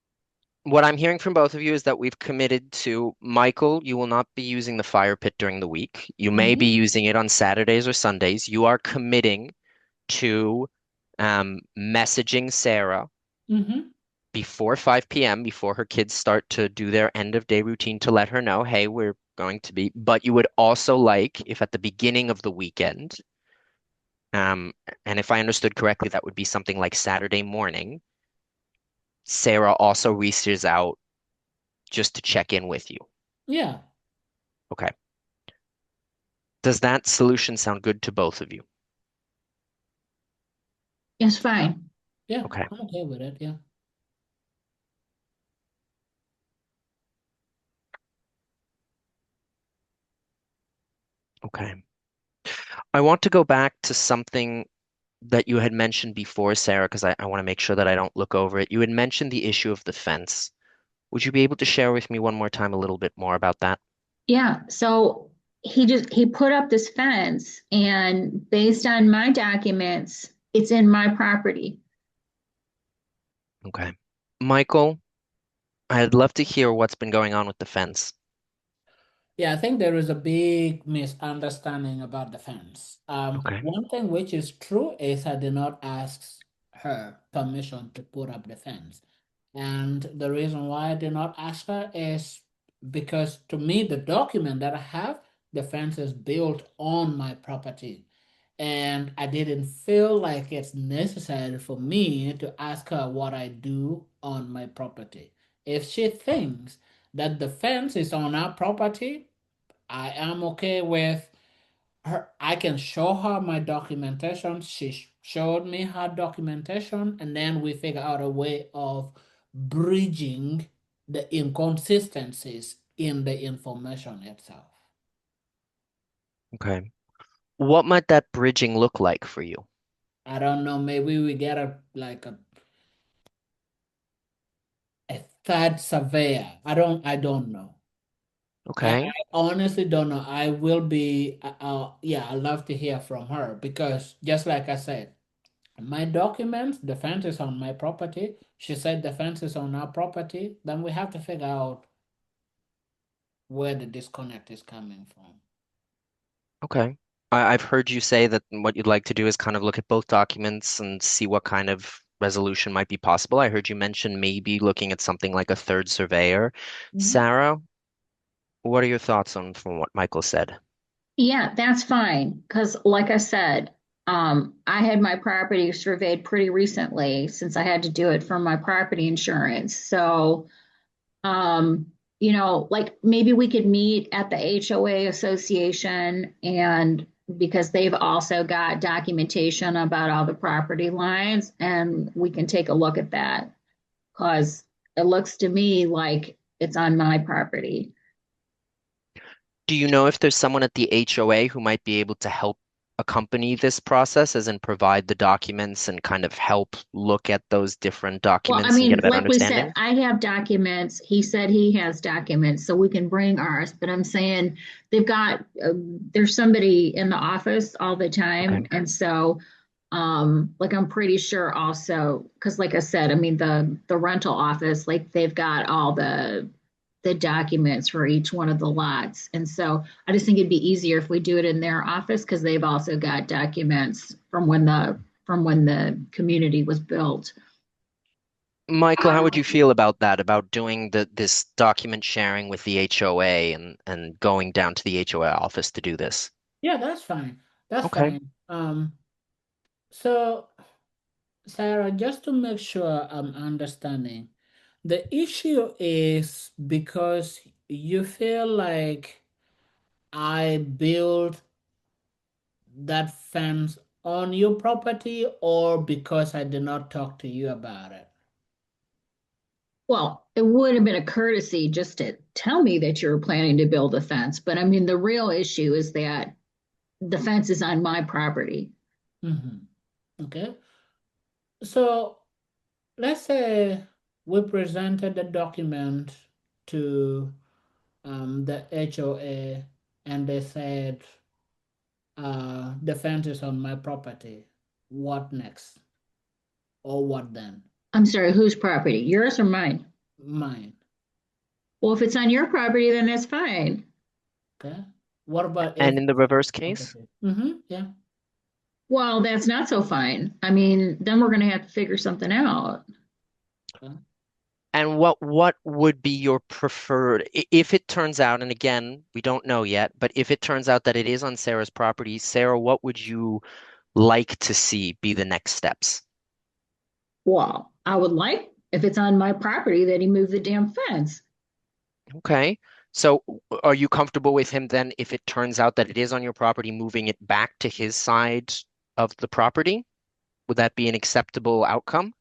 what I'm hearing from both of you is that we've committed to Michael, you will not be using the fire pit during the week. You may be Mm-hmm. using it on Saturdays or Sundays. You are committing to messaging Sarah Mm-hmm. before 5 p.m., before her kids start to do their end of day routine to let her know, hey, we're going to be. But you would also like, if at the beginning of the weekend, um, and if I understood correctly, that would be something like Saturday morning, Sarah also reaches out just to check in with you. Yeah. Okay. Does that solution sound good to both of you? It's fine. Yeah. Okay. I'm okay with it. Yeah. Okay. I want to go back to something that you had mentioned before, Sarah, because I want to make sure that I don't look over it. You had mentioned the issue of the fence. Would you be able to share with me one more time a little bit more about that? Yeah. So he put up this fence, and based on my documents, it's in my property. Okay. Michael, I'd love to hear what's been going on with the fence. Yeah, I think there is a big misunderstanding about the fence. Okay. One thing which is true is I did not ask her permission to put up the fence. And the reason why I did not ask her is because to me, the document that I have, the fence is built on my property. And I didn't feel like it's necessary for me to ask her what I do on my property. If she thinks that the fence is on our property, I am okay with her. I can show her my documentation. She showed me her documentation, and then we figure out a way of bridging the inconsistencies in the information itself. Okay. What might that bridging look like for you? I don't know. Maybe we get a third surveyor. I don't know. I Okay. honestly don't know. I will be, yeah, I'd love to hear from her because just like I said, My documents, the fence is on my property. She said the fence is on our property. Then we have to figure out where the disconnect is coming from. Okay. I've heard you say that what you'd like to do is kind of look at both documents and see what kind of resolution might be possible. I heard you mention maybe looking at something like a third surveyor. Mhm. Sarah, what are your thoughts on from what Michael said? Yeah, that's fine. Because, like I said, I had my property surveyed pretty recently since I had to do it for my property insurance. So, um, like maybe we could meet at the HOA association and because they've also got documentation about all the property lines, and we can take a look at that because it looks to me like it's on my property. Do you know if there's someone at the HOA who might be able to help accompany this process, as in provide the documents and kind of help look at those different Well, I documents and get mean, a better like we said, understanding? I have documents. He said he has documents, so we can bring ours. But I'm saying they've got, there's somebody in the office all the time. Okay. And so, like I'm pretty sure also, because like I said, I mean, the rental office, like they've got all the documents for each one of the lots. And so I just think it'd be easier if we do it in their office because they've also got documents from when the community was built. Michael, how would you feel about that, about doing this document sharing with the HOA and going down to the HOA office to do this? Yeah, that's fine. That's Okay. fine. So Sarah, just to make sure I'm understanding, the issue is because you feel like I built that fence on your property or because I did not talk to you about it? Well, it would have been a courtesy just to tell me that you're planning to build a fence. But I mean, the real issue is that the fence is on my property. Mhm. Okay. So let's say we presented the document to the HOA and they said, the fence is on my property. What next? Or what then? I'm sorry, whose property? Yours or mine? Mine. Well, if it's on your property, then that's fine. Okay. What about if And in the reverse it's case? property? Yeah. Well, that's not so fine. I mean, then we're going to have to figure something out. Okay. And what would be your preferred, if it turns out, and again, we don't know yet, but if it turns out that it is on Sarah's property, Sarah, what would you like to see be the next steps? Well, I would like, if it's on my property, that he move the damn fence. Okay. So are you comfortable with him then, if it turns out that it is on your property, moving it back to his side of the property? Would that be an acceptable outcome?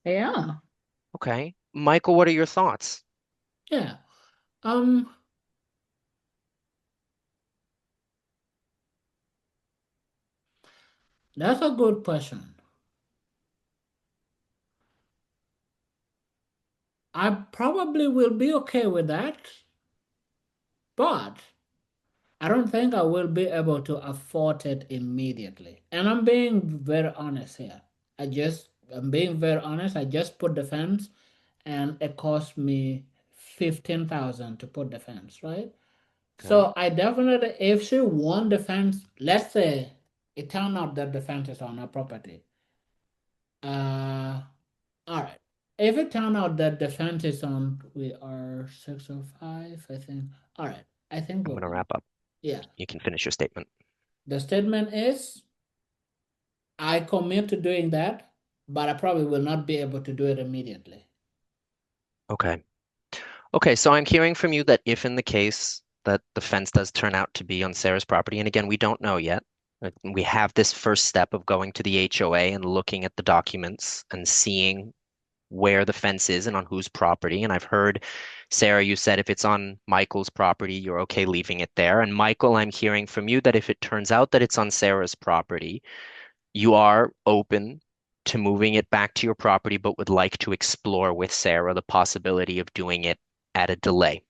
Yeah. Okay. Michael, what are your thoughts? Yeah. Um, that's a good question. I probably will be okay with that, but I don't think I will be able to afford it immediately. And I'm being very honest here. I'm being very honest. I just put the fence and it cost me 15,000 to put the fence, right? Okay. So I definitely, if she won the fence, let's say it turned out that the fence is on her property. Uh, all right. If it turned out that the fence is on, we are 605, I think. All right. I think I'm we're going to good. wrap up. Yeah. You can finish your statement. The statement is I commit to doing that, but I probably will not be able to do it immediately. Okay. Okay, so I'm hearing from you that if in the case that the fence does turn out to be on Sarah's property, and again, we don't know yet, we have this first step of going to the HOA and looking at the documents and seeing where the fence is and on whose property. And I've heard, Sarah, you said if it's on Michael's property, you're okay leaving it there. And Michael, I'm hearing from you that if it turns out that it's on Sarah's property, you are open to moving it back to your property, but would like to explore with Sarah the possibility of doing it at a delay.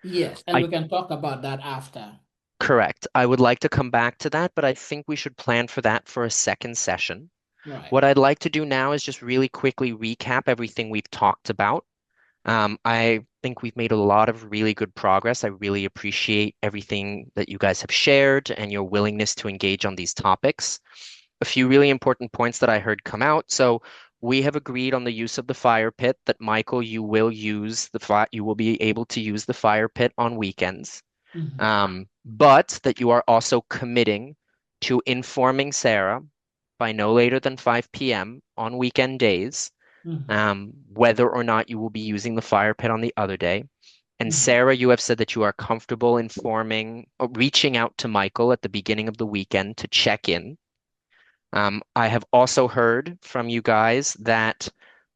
Yes, and I we can talk about that after. Correct. I would like to come back to that, but I think we should plan for that for a second session. Right. What I'd like to do now is just really quickly recap everything we've talked about. I think we've made a lot of really good progress. I really appreciate everything that you guys have shared and your willingness to engage on these topics. A few really important points that I heard come out. So we have agreed on the use of the fire pit, that Michael, you will be able to use the fire pit on weekends. Mhm. But that you are also committing to informing Sarah by no later than 5 p.m. on weekend days, Mhm. whether or not you will be using the fire pit on the other day. And Mhm. Sarah, you have said that you are comfortable informing or reaching out to Michael at the beginning of the weekend to check in. I have also heard from you guys that,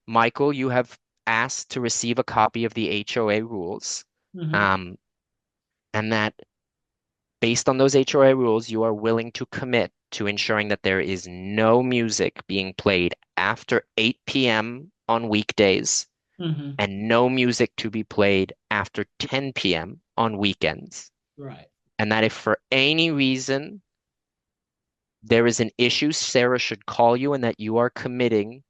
Michael, you have asked to receive a copy of the HOA rules, Mhm. um, and that based on those HOA rules, you are willing to commit to ensuring that there is no music being played after 8 p.m. on weekdays Mhm. and no music to be played after 10 p.m. on weekends. Right. And that if for any reason there is an issue, Sarah should call you, and that you are committing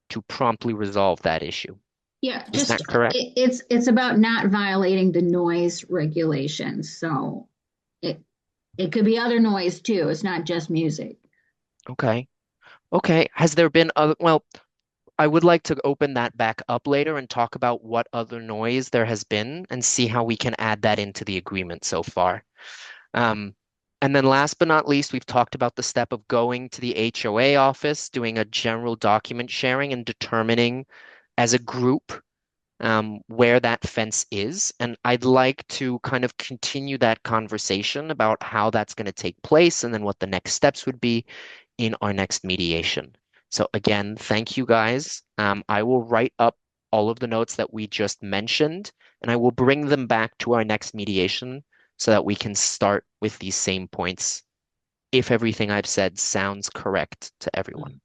to promptly resolve that issue. Yeah, Is just that correct? it's about not violating the noise regulations. So it it could be other noise too. It's not just music. Okay. Okay. Has there been other, well, I would like to open that back up later and talk about what other noise there has been and see how we can add that into the agreement so far. Um, and then last but not least, we've talked about the step of going to the HOA office, doing a general document sharing and determining as a group where that fence is. And I'd like to kind of continue that conversation about how that's going to take place and then what the next steps would be in our next mediation. So again, thank you guys. I will write up all of the notes that we just mentioned, and I will bring them back to our next mediation so that we can start with these same points if everything I've said sounds correct to everyone. Mhm.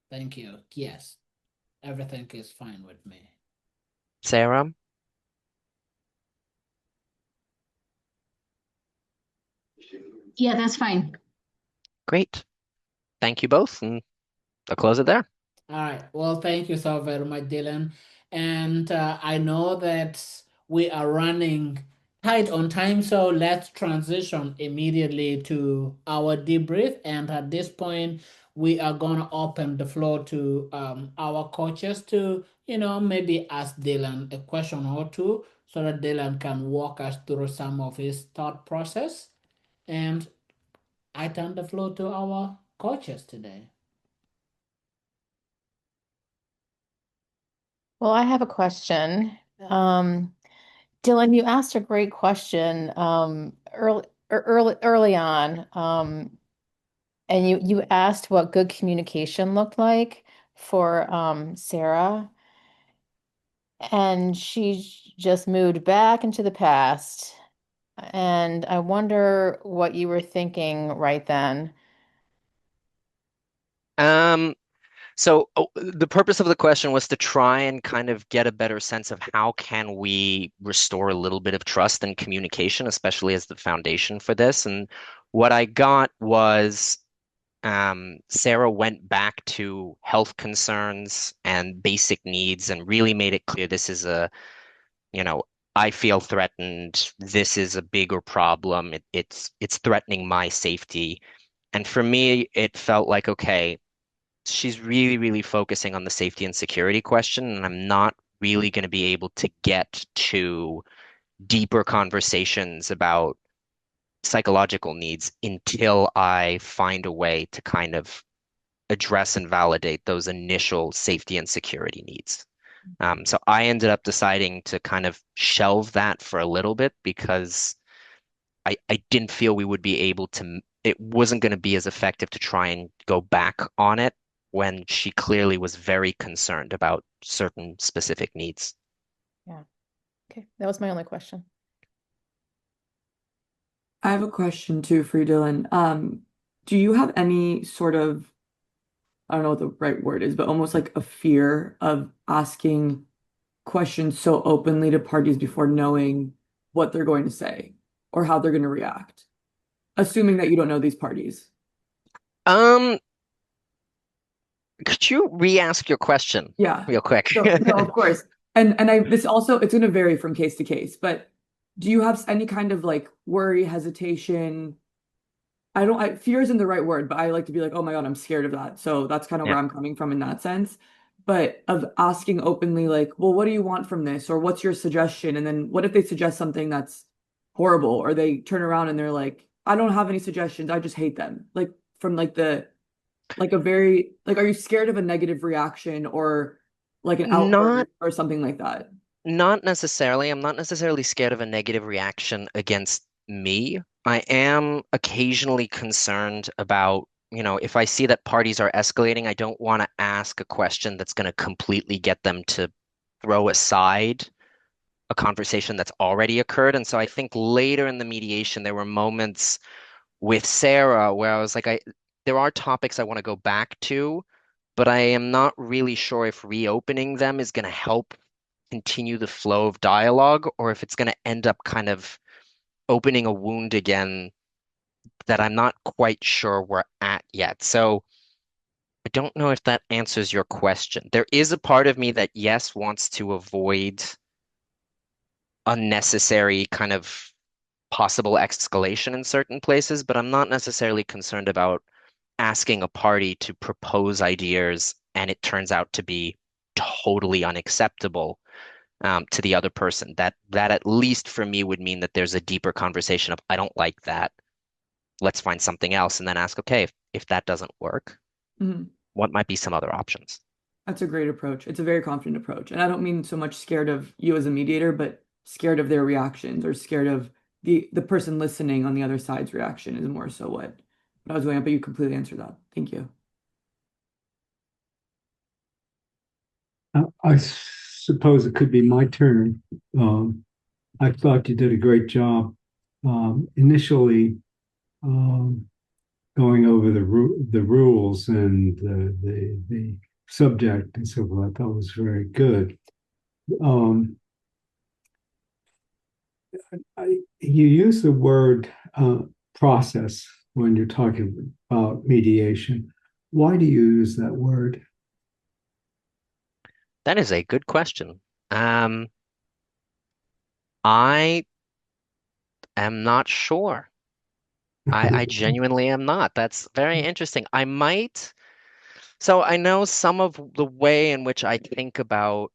Thank you. Yes, everything is fine with me. Sarah, Yeah, that's fine. great. Thank you both, and I'll close it there. All right. Well, thank you so very much, Dylan. And I know that we are running tight on time, so let's transition immediately to our debrief. And at this point, we are going to open the floor to our coaches to, maybe ask Dylan a question or two so that Dylan can walk us through some of his thought process. And I turn the floor to our coaches today. Well, I have a question. Dylan, you asked a great question early on, and you asked what good communication looked like for Sarah, and she just moved back into the past. And I wonder what you were thinking right then. Um, So the purpose of the question was to try and kind of get a better sense of how can we restore a little bit of trust and communication, especially as the foundation for this. And what I got was Sarah went back to health concerns and basic needs and really made it clear this is you know, I feel threatened. This is a bigger problem. It's threatening my safety. And for me, it felt like, okay, she's really, really focusing on the safety and security question, and I'm not really going to be able to get to deeper conversations about psychological needs until I find a way to kind of address and validate those initial safety and security needs. So I ended up deciding to kind of shelve that for a little bit because I didn't feel we would be able to, it wasn't going to be as effective to try and go back on it when she clearly was very concerned about certain specific needs. Yeah. Okay, that was my only question. I have a question too for you, Dylan. Do you have any sort of, I don't know what the right word is, but almost like a fear of asking questions so openly to parties before knowing what they're going to say or how they're going to react, assuming that you don't know these parties? Um, Could you re-ask your question Yeah. real quick? So no, of course. And I this also it's gonna vary from case to case, but do you have any kind of like worry, hesitation? Fear isn't the right word, but I like to be like, oh my God, I'm scared of that. So that's kind of Yeah. where I'm coming from in that sense. But of asking openly, like, well, what do you want from this? Or what's your suggestion? And then what if they suggest something that's horrible, or they turn around and they're like, I don't have any suggestions, I just hate them. Like from like the like a very like, are you scared of a negative reaction or like an Not outburst or something like that? Not necessarily. I'm not necessarily scared of a negative reaction against me. I am occasionally concerned about, if I see that parties are escalating, I don't want to ask a question that's going to completely get them to throw aside a conversation that's already occurred. And so I think later in the mediation, there were moments with Sarah where I was like, there are topics I want to go back to, but I am not really sure if reopening them is going to help continue the flow of dialogue or if it's going to end up kind of opening a wound again that I'm not quite sure we're at yet. So I don't know if that answers your question. There is a part of me that, yes, wants to avoid unnecessary kind of possible escalation in certain places, but I'm not necessarily concerned about asking a party to propose ideas and it turns out to be totally unacceptable to the other person. That at least for me would mean that there's a deeper conversation of I don't like that. Let's find something else and then ask, okay, if that doesn't work, Mhm. what might be some other options? That's a great approach. It's a very confident approach. And I don't mean so much scared of you as a mediator, but scared of their reactions or scared of the person listening on the other side's reaction is more so what I was going at, but you completely answered that. Thank you. I suppose it could be my turn. I thought you did a great job initially going over the rules and the subject and so forth. I thought was very good. Um, you use the word process when you're talking about mediation. Why do you use that word? That is a good question. Um, I am not sure. I genuinely am not. That's very interesting. So I know some of the way in which I think about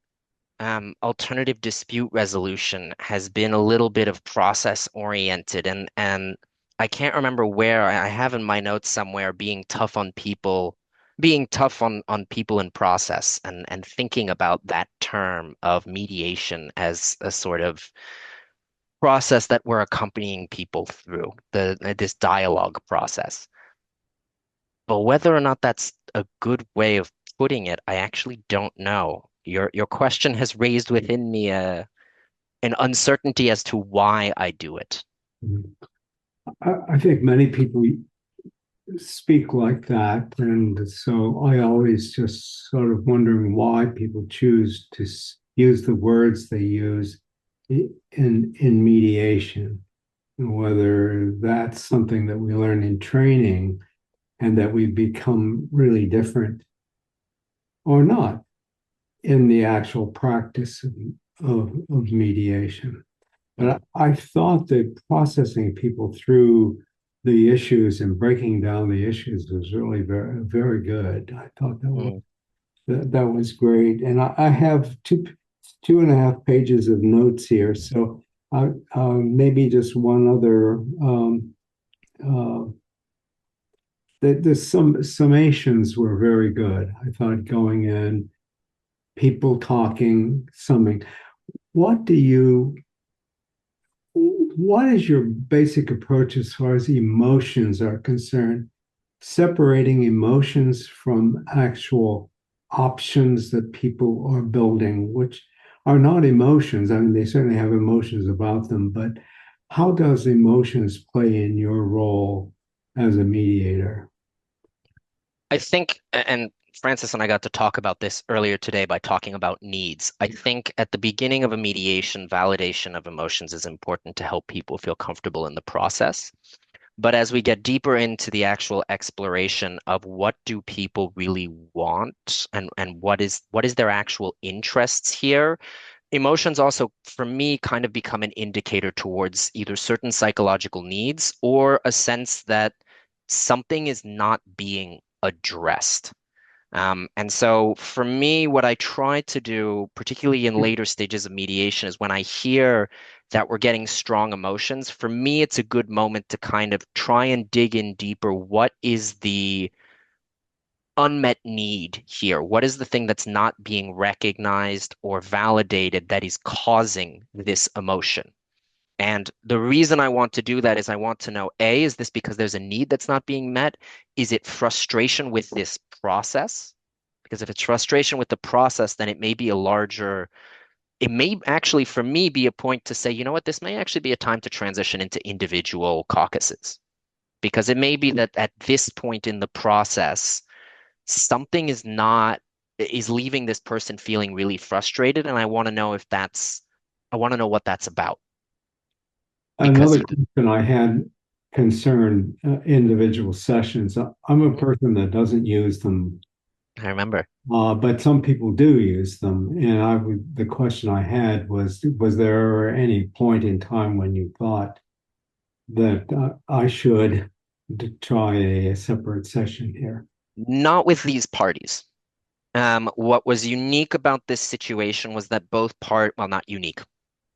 alternative dispute resolution has been a little bit of process oriented and I can't remember where I have in my notes somewhere being tough on people in process and thinking about that term of mediation as a sort of process that we're accompanying people through this dialogue process. But whether or not that's a good way of putting it, I actually don't know. Your question has raised within me an uncertainty as to why I do it. I think many people speak like that, and so I always just sort of wondering why people choose to use the words they use in mediation, whether that's something that we learn in training and that we become really different or not in the actual practice of mediation. But I thought that processing people through the issues and breaking down the issues was really very, very good. I thought Mm. that was great. And I have two and a half pages of notes here. So maybe just one other some summations were very good. I thought going in, people talking, summing. What do you what is your basic approach as far as emotions are concerned? Separating emotions from actual options that people are building, which are not emotions. I mean, they certainly have emotions about them, but how does emotions play in your role as a mediator? I think, and Francis and I got to talk about this earlier today by talking about needs. I think at the beginning of a mediation, validation of emotions is important to help people feel comfortable in the process. But as we get deeper into the actual exploration of what do people really want and what is their actual interests here, emotions also, for me, kind of become an indicator towards either certain psychological needs or a sense that something is not being addressed. And so for me, what I try to do, particularly in later stages of mediation, is when I hear that we're getting strong emotions, for me, it's a good moment to kind of try and dig in deeper. What is the unmet need here? What is the thing that's not being recognized or validated that is causing this emotion? And the reason I want to do that is I want to know, A, is this because there's a need that's not being met? Is it frustration with this process? Because if it's frustration with the process, then it may be a larger, it may actually, for me, be a point to say, you know what, this may actually be a time to transition into individual caucuses. Because it may be that at this point in the process, something is leaving this person feeling really frustrated. And I want to know I want to know what that's about. Because Another question I had concerned individual sessions. I'm a person that doesn't use them, I remember. but some people do use them. And the question I had was there any point in time when you thought that I should try a separate session here? Not with these parties. What was unique about this situation was that well, not unique.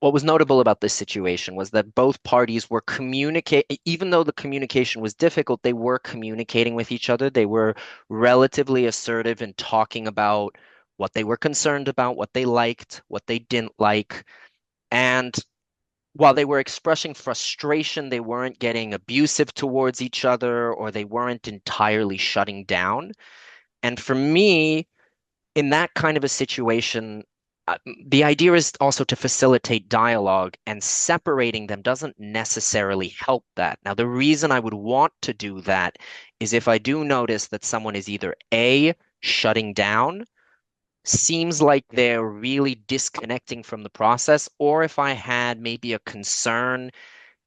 What was notable about this situation was that both parties were communicating, even though the communication was difficult, they were communicating with each other. They were relatively assertive in talking about what they were concerned about, what they liked, what they didn't like. And while they were expressing frustration, they weren't getting abusive towards each other or they weren't entirely shutting down. And for me, in that kind of a situation, the idea is also to facilitate dialogue, and separating them doesn't necessarily help that. Now, the reason I would want to do that is if I do notice that someone is either A, shutting down, seems like they're really disconnecting from the process, or if I had maybe a concern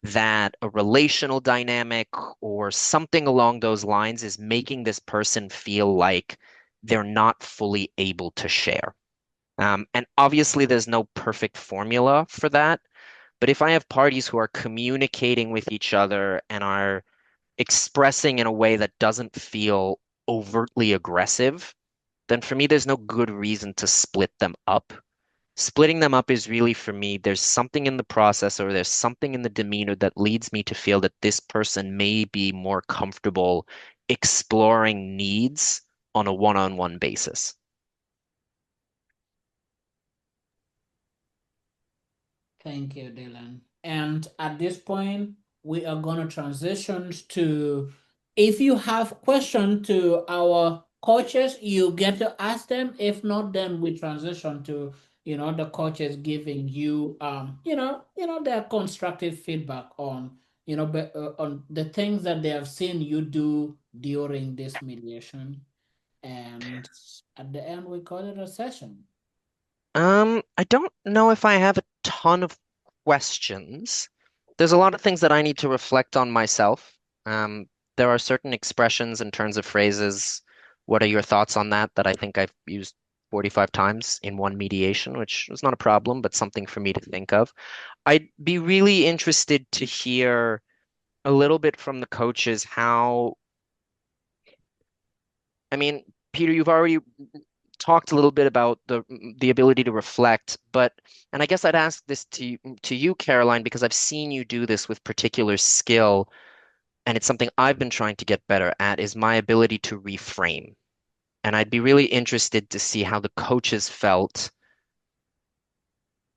that a relational dynamic or something along those lines is making this person feel like they're not fully able to share. And obviously, there's no perfect formula for that. But if I have parties who are communicating with each other and are expressing in a way that doesn't feel overtly aggressive, then for me, there's no good reason to split them up. Splitting them up is really for me, there's something in the process or there's something in the demeanor that leads me to feel that this person may be more comfortable exploring needs on a one-on-one basis. Thank you, Dylan. And at this point, we are going to transition to, if you have questions to our coaches, you get to ask them. If not, then we transition to, the coaches giving you, their constructive feedback on, on the things that they have seen you do during this mediation. And at the end, we call it a session. I don't know if I have a ton of questions. There's a lot of things that I need to reflect on myself. There are certain expressions in terms of phrases. What are your thoughts on that? That I think I've used 45 times in one mediation, which is not a problem, but something for me to think of. I'd be really interested to hear a little bit from the coaches how, I mean, Peter, you've already talked a little bit about the ability to reflect, but and I guess I'd ask this to you, Caroline, because I've seen you do this with particular skill, and it's something I've been trying to get better at, is my ability to reframe. And I'd be really interested to see how the coaches felt,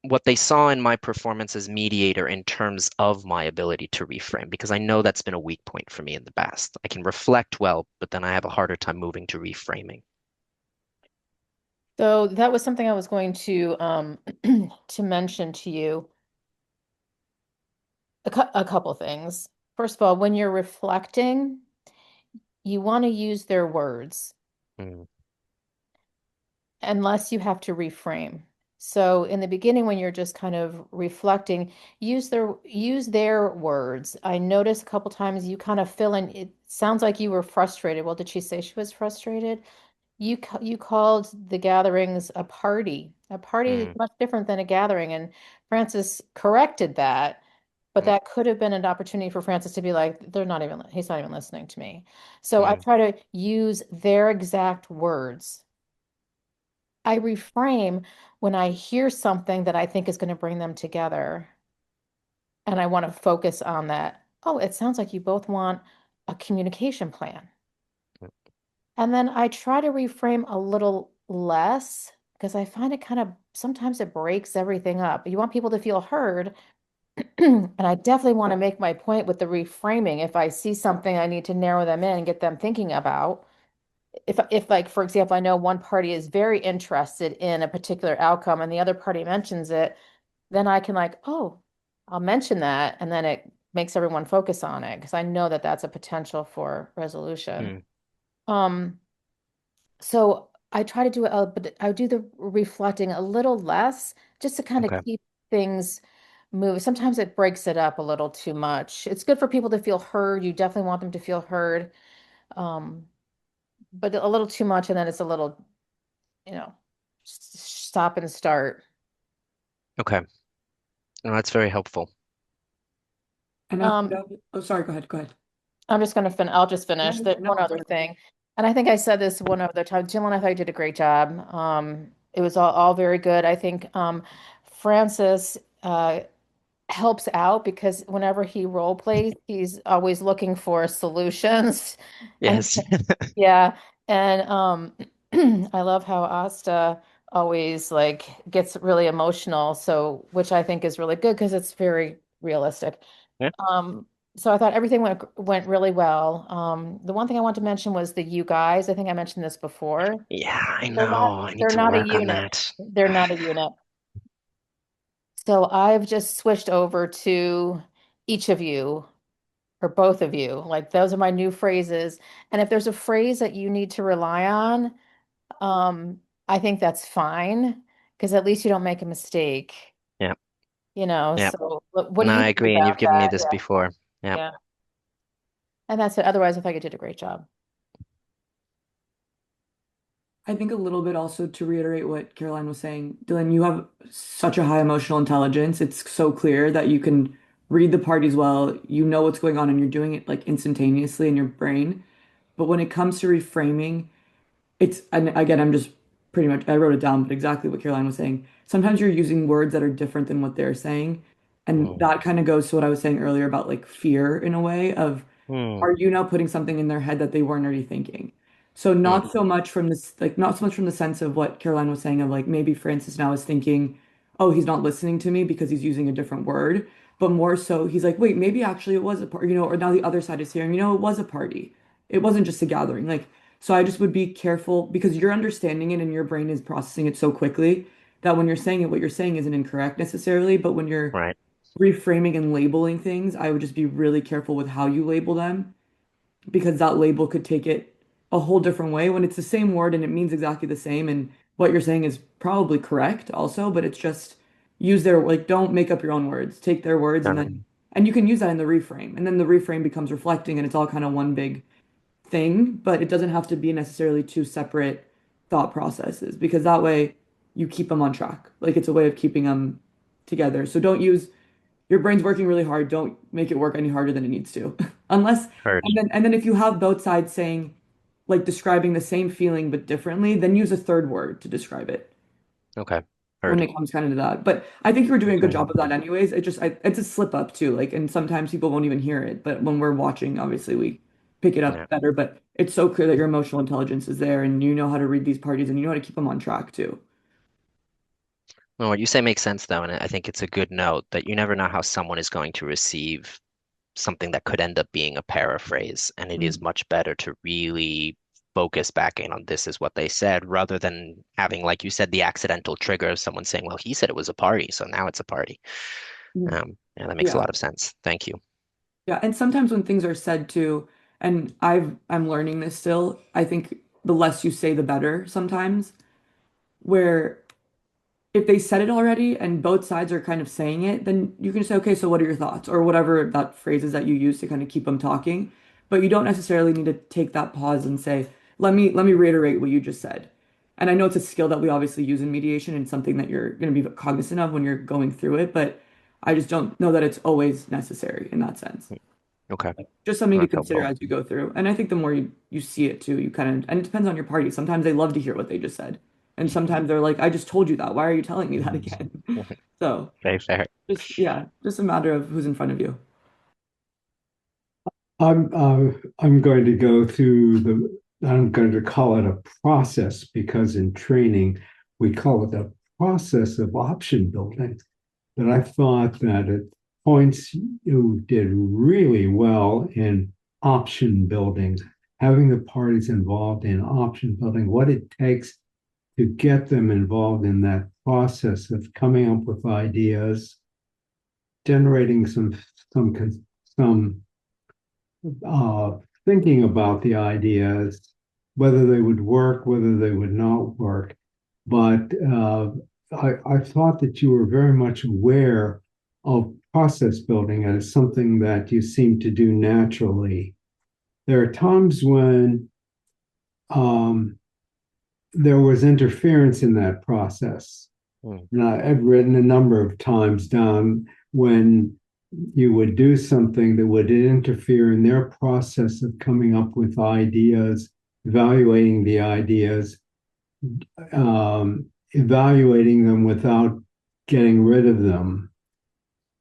what they saw in my performance as mediator in terms of my ability to reframe, because I know that's been a weak point for me in the past. I can reflect well, but then I have a harder time moving to reframing. So that was something I was going to to mention to you. A couple things. First of all, when you're reflecting, you want to use their words Mm. unless you have to reframe. So in the beginning, when you're just kind of reflecting, use their words. I noticed a couple times you kind of fill in. It sounds like you were frustrated. Well, did she say she was frustrated? You called the gatherings a party. A party is Mm, much different than a gathering, and Francis corrected that. But mm, that could have been an opportunity for Francis to be like, he's not even listening to me. So I mm, try to use their exact words. I reframe when I hear something that I think is going to bring them together, and I want to focus on that. Oh, it sounds like you both want a communication plan. mm, And then I try to reframe a little less because I find it kind of sometimes it breaks everything up. You want people to feel heard. And I definitely want to make my point with the reframing. If I see something I need to narrow them in and get them thinking about. If like, for example, I know one party is very interested in a particular outcome and the other party mentions it, then I can like, oh, I'll mention that. And then it makes everyone focus on it because I know that that's a potential for resolution. mm. Um, So I try to do it, but I do the reflecting a little less just to kind of Okay. keep things moving. Sometimes it breaks it up a little too much. It's good for people to feel heard. You definitely want them to feel heard. Um, but a little too much, and then it's a little, you know, stop and start. Okay. No, that's very helpful. And after Um, that, oh, sorry, go ahead. I'm just gonna I'll just No, finish. no, There's one no. other thing. And I think I said this one other time. Jill and I thought you did a great job. It was all very good. I think Francis helps out because whenever he role plays, he's always looking for solutions. And Yes. yeah, and I love how Asta always like gets really emotional, so which I think is really good because it's very realistic. Yeah. Um, so I thought everything went really well. The one thing I want to mention was the you guys. I think I mentioned this before. Yeah, I They're not know. I need they're to not a work on unit. that. They're not a unit. So I've just switched over to each of you or both of you. Like those are my new phrases. And if there's a phrase that you need to rely on, I think that's fine because at least you don't make a mistake, Yeah. Yeah. So what do No, you I think agree. And you've about given me that? this Yeah. before. Yeah. Yeah. And that's it. Otherwise, I think I did a great job. I think a little bit also to reiterate what Caroline was saying, Dylan, you have such a high emotional intelligence. It's so clear that you can read the parties well, you know what's going on, and you're doing it like instantaneously in your brain. But when it comes to reframing, and again, I'm just pretty much, I wrote it down, but exactly what Caroline was saying. Sometimes you're using words that are different than what they're saying. And Mm. that kind of goes to what I was saying earlier about like fear in a way of, Mm. are you now putting something in their head that they weren't already thinking? So Mm. not so much from this, like not so much from the sense of what Caroline was saying of like maybe Francis now is thinking, oh, he's not listening to me because he's using a different word, but more so he's like, wait, maybe actually it was a party, or now the other side is hearing, it was a party. It wasn't just a gathering. Like, so I just would be careful because you're understanding it and your brain is processing it so quickly that when you're saying it, what you're saying isn't incorrect necessarily, but when you're Right. reframing and labeling things, I would just be really careful with how you label them because that label could take it a whole different way when it's the same word and it means exactly the same. And what you're saying is probably correct also, but it's just use their, like, don't make up your own words. Take their words and Done. then, and you can use that in the reframe. And then the reframe becomes reflecting and it's all kind of one big thing, but it doesn't have to be necessarily two separate thought processes because that way you keep them on track. Like it's a way of keeping them together. So don't use your brain's working really hard. Don't make it work any harder than it needs to. Unless Heard. and then if you have both sides saying like describing the same feeling but differently, then use a third word to describe it Okay. when Heard. it comes kind of to that. But I think you were doing a good Okay. job of that anyways. It's a slip up too. Like and sometimes people won't even hear it, but when we're watching, obviously we pick it Yeah. up better. But it's so clear that your emotional intelligence is there and you know how to read these parties and you know how to keep them on track too. Well, what you say makes sense though, and I think it's a good note that you never know how someone is going to receive something that could end up being a paraphrase, and it is Mm. much better to really focus back in on this is what they said rather than having, like you said, the accidental trigger of someone saying, well, he said it was a party, so now it's a party. Mm. Yeah, that makes a Yeah. lot of sense. Thank you. Yeah, and sometimes when things are said too, and I'm learning this still, I think the less you say the better sometimes, where if they said it already and both sides are kind of saying it, then you can say, okay, so what are your thoughts? Or whatever that phrase is that you use to kind of keep them talking. But you don't necessarily need to take that pause and say, let me reiterate what you just said. And I know it's a skill that we obviously use in mediation and something that you're going to be cognizant of when you're going through it, but I just don't know that it's always necessary in that sense. Okay, Just something to that's consider helpful. as you go through. And I think the more you see it too, you kind of, and it depends on your party. Sometimes they love to hear what they just said. And sometimes they're like, I just told you that. Why are you telling me that again? So Very fair. just, yeah, just a matter of who's in front of you. I'm going to go through I'm going to call it a process because in training we call it a process of option building. But I thought that at points you did really well in option building, having the parties involved in option building, what it takes to get them involved in that process of coming up with ideas, generating some uh, thinking about the ideas, whether they would work, whether they would not work. But I thought that you were very much aware of process building as something that you seem to do naturally. There are times when there was interference in that process. And I've written a number of times down when you would do something that would interfere in their process of coming up with ideas, evaluating the ideas, evaluating them without getting rid of them,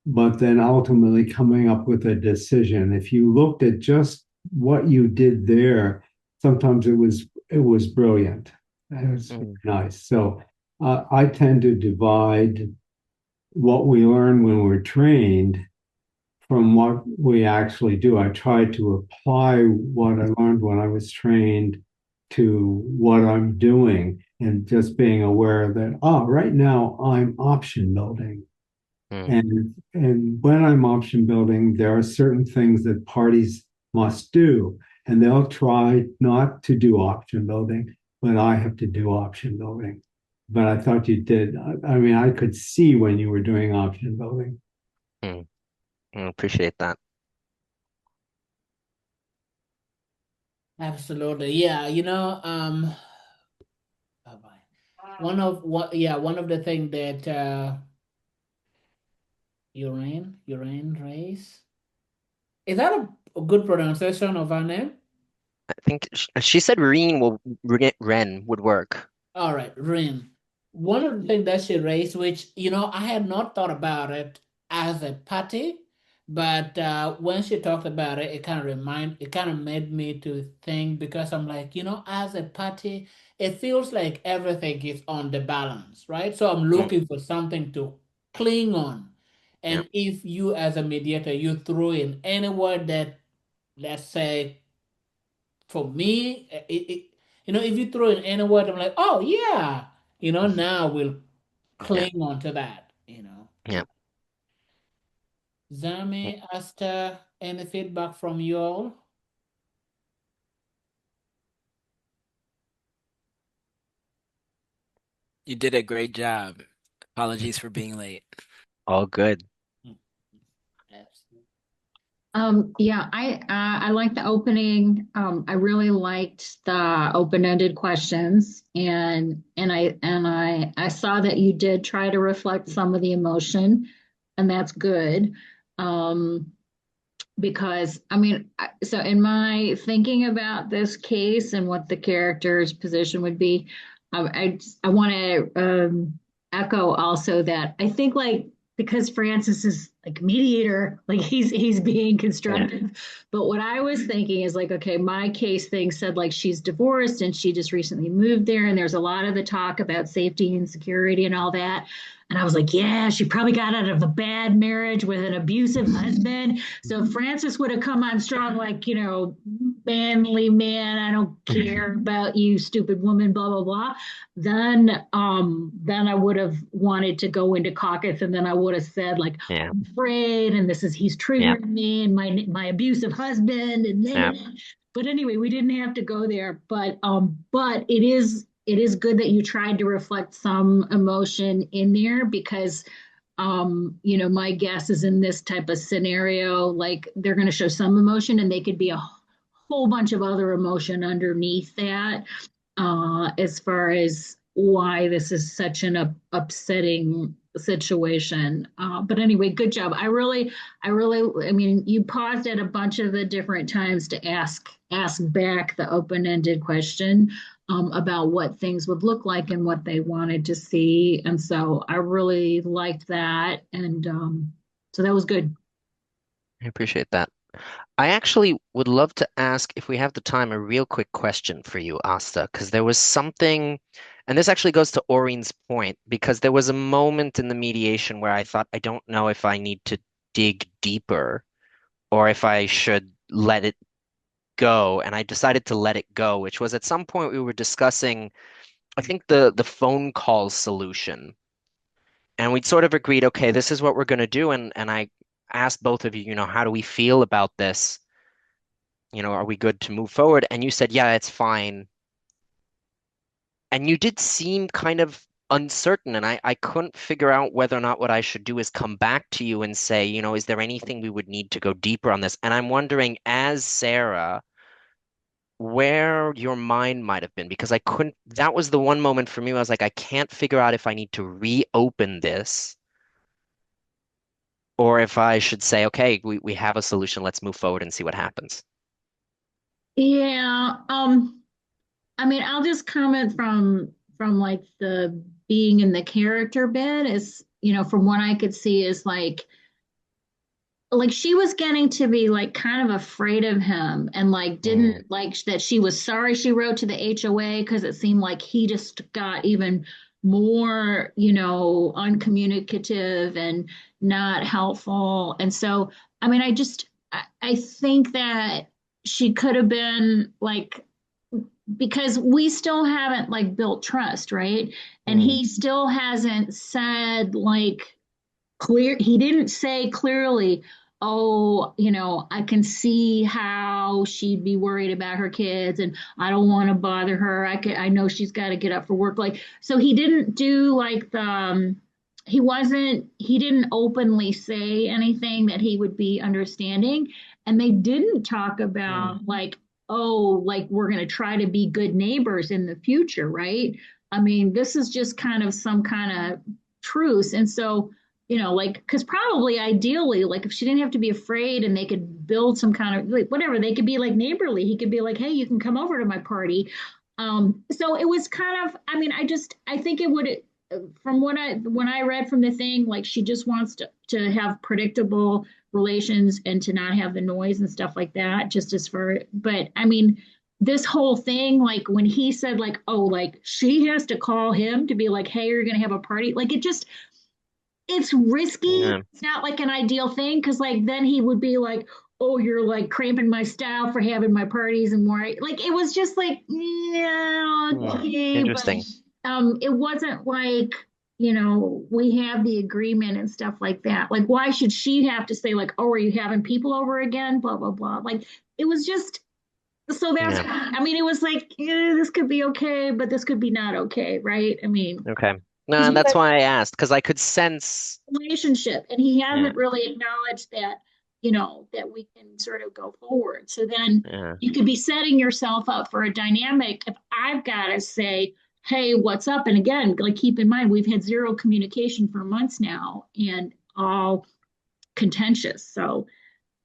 but then ultimately coming up with a decision. If you looked at just what you did there, sometimes it was brilliant. It was nice. So I tend to divide what we learn when we're trained from what we actually do. I try to apply what I learned when I was trained to what I'm doing and just being aware that, right now I'm option building. And when I'm option building, there are certain things that parties must do. And they'll try not to do option building, but I have to do option building. But I thought you did. I mean, I could see when you were doing option building. I appreciate that. Absolutely. Yeah, bye-bye. One of the things that Urain race. Is that a good pronunciation of her name? I think she said Ren would work. All right, Rin. One of the things that she raised, which I had not thought about it as a party, but when she talked about it, it kind of made me to think because I'm like, as a party, it feels like everything is on the balance, right? So I'm looking for something to cling on. Yeah. And if you, as a mediator, you throw in any word that, let's say, for me, if you throw in any word, I'm like, oh yeah, now we'll Yeah. cling on to that, Yeah. Zami, Asta, any feedback from you all? You did a great job. Apologies for being late. All good. Yeah, I like the opening. I really liked the open-ended questions, and I saw that you did try to reflect some of the emotion, and that's good. Because I mean, so in my thinking about this case and what the character's position would be, I want to echo also that I think like because Francis is like mediator, like he's being constructive. But what I was thinking is like, okay, my case thing said like she's divorced and she just recently moved there, and there's a lot of the talk about safety and security and all that. And I was like, yeah, she probably got out of a bad marriage with an abusive husband. So Francis would have come on strong, like, manly man, I don't care about you, stupid woman, blah, blah, blah. Then I would have wanted to go into caucus, and then I would have said, like, Yeah. I'm afraid, and he's triggering me and my abusive husband, and then but anyway, we didn't have to go there. But it is it is good that you tried to reflect some emotion in there because my guess is in this type of scenario, like they're going to show some emotion and they could be a whole bunch of other emotion underneath that, as far as why this is such an upsetting situation. But anyway, good job. I mean, you paused at a bunch of the different times to ask back the open-ended question about what things would look like and what they wanted to see. And so I really liked that. And so that was good. I appreciate that. I actually would love to ask, if we have the time, a real quick question for you, Asta, because there was something, and this actually goes to Aureen's point, because there was a moment in the mediation where I thought, I don't know if I need to dig deeper or if I should let it go. And I decided to let it go, which was at some point we were discussing, I think the phone call solution. And we'd sort of agreed, okay, this is what we're going to do. And I asked both of you, how do we feel about this? Are we good to move forward? And you said, yeah, it's fine. And you did seem kind of uncertain, and I couldn't figure out whether or not what I should do is come back to you and say, is there anything we would need to go deeper on this? And I'm wondering, as Sarah, where your mind might have been, because I couldn't, that was the one moment for me where I was like, I can't figure out if I need to reopen this or if I should say, okay, we have a solution, let's move forward and see what happens. Yeah. I mean, I'll just comment from like the being in the character bit is, from what I could see is like she was getting to be like kind of afraid of him and like didn't like that she was sorry she wrote to the HOA because it seemed like he just got even more, uncommunicative and not helpful. And so, I mean, I think that she could have been like, because we still haven't like built trust, right? And he still hasn't said like he didn't say clearly, oh, I can see how she'd be worried about her kids and I don't want to bother her. I know she's got to get up for work. Like, so he didn't do like he didn't openly say anything that he would be understanding. And they didn't talk about like, oh, like we're going to try to be good neighbors in the future, right? I mean, this is just kind of some kind of truce. And so, like, because probably ideally, like if she didn't have to be afraid and they could build some kind of like whatever, they could be like neighborly. He could be like, hey, you can come over to my party. So it was kind of, I mean, I think it would, from when I read from the thing, like she just wants to have predictable relations and to not have the noise and stuff like that, just as for, but I mean, this whole thing, like when he said like, oh, like she has to call him to be like, hey, you're going to have a party. Like it's risky. Yeah. It's not like an ideal thing because like then he would be like, oh, you're like cramping my style for having my parties and more. Like it was just like, yeah, okay, Interesting. but it wasn't like, we have the agreement and stuff like that. Like, why should she have to say like, oh, are you having people over again? Blah blah blah. Like it was just so that's. Yeah. I mean, it was like this could be okay, but this could be not okay, right? I mean, Okay. No, and that's why I asked, because I could sense. relationship and he Yeah. hasn't really acknowledged that that we can sort of go forward, so then Yeah. you could be setting yourself up for a dynamic if I've got to say, hey, what's up? And again, like keep in mind we've had zero communication for months now and all contentious, so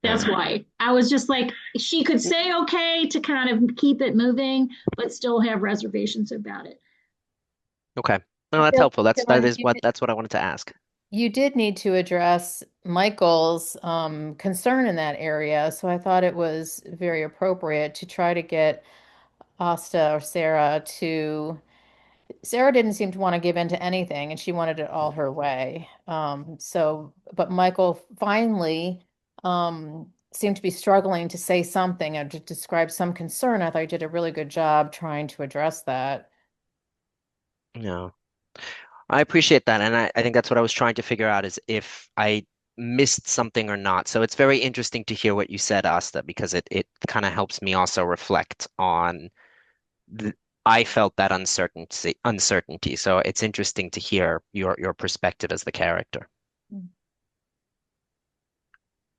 that's Yeah. why I was just like she could say okay to kind of keep it moving but still have reservations about it. Okay. No, that's Dylan, helpful. That's that Dylan, is what that's what I wanted to ask. you did need to address Michael's concern in that area, so I thought it was very appropriate to try to get Asta or Sarah to. Sarah didn't seem to want to give in to anything, and she wanted it all her way. But Michael finally seemed to be struggling to say something or to describe some concern. I thought you did a really good job trying to address that. No. I appreciate that. And I think that's what I was trying to figure out is if I missed something or not. So it's very interesting to hear what you said, Asta, because it kind of helps me also reflect on I felt that uncertainty. So it's interesting to hear your perspective as the character.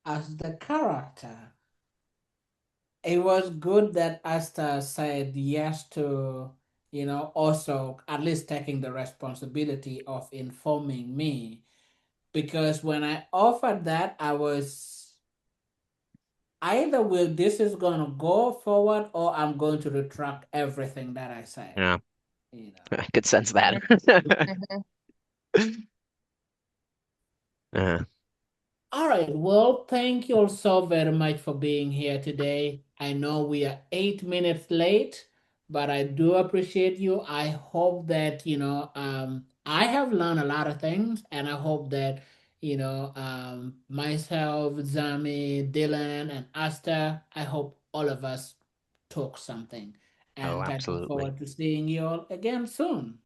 As the character, it was good that Asta said yes to, also at least taking the responsibility of informing me. Because when I offered that, I was either this is gonna go forward or I'm going to retract everything that I said. Yeah, You know. I could sense that. Uh, All right. Well, thank you all so very much for being here today. I know we are 8 minutes late, but I do appreciate you. I hope that, I have learned a lot of things, and I hope that, myself, Zami, Dylan, and Asta, I hope all of us took something. oh, And looking absolutely. forward to seeing you all again soon.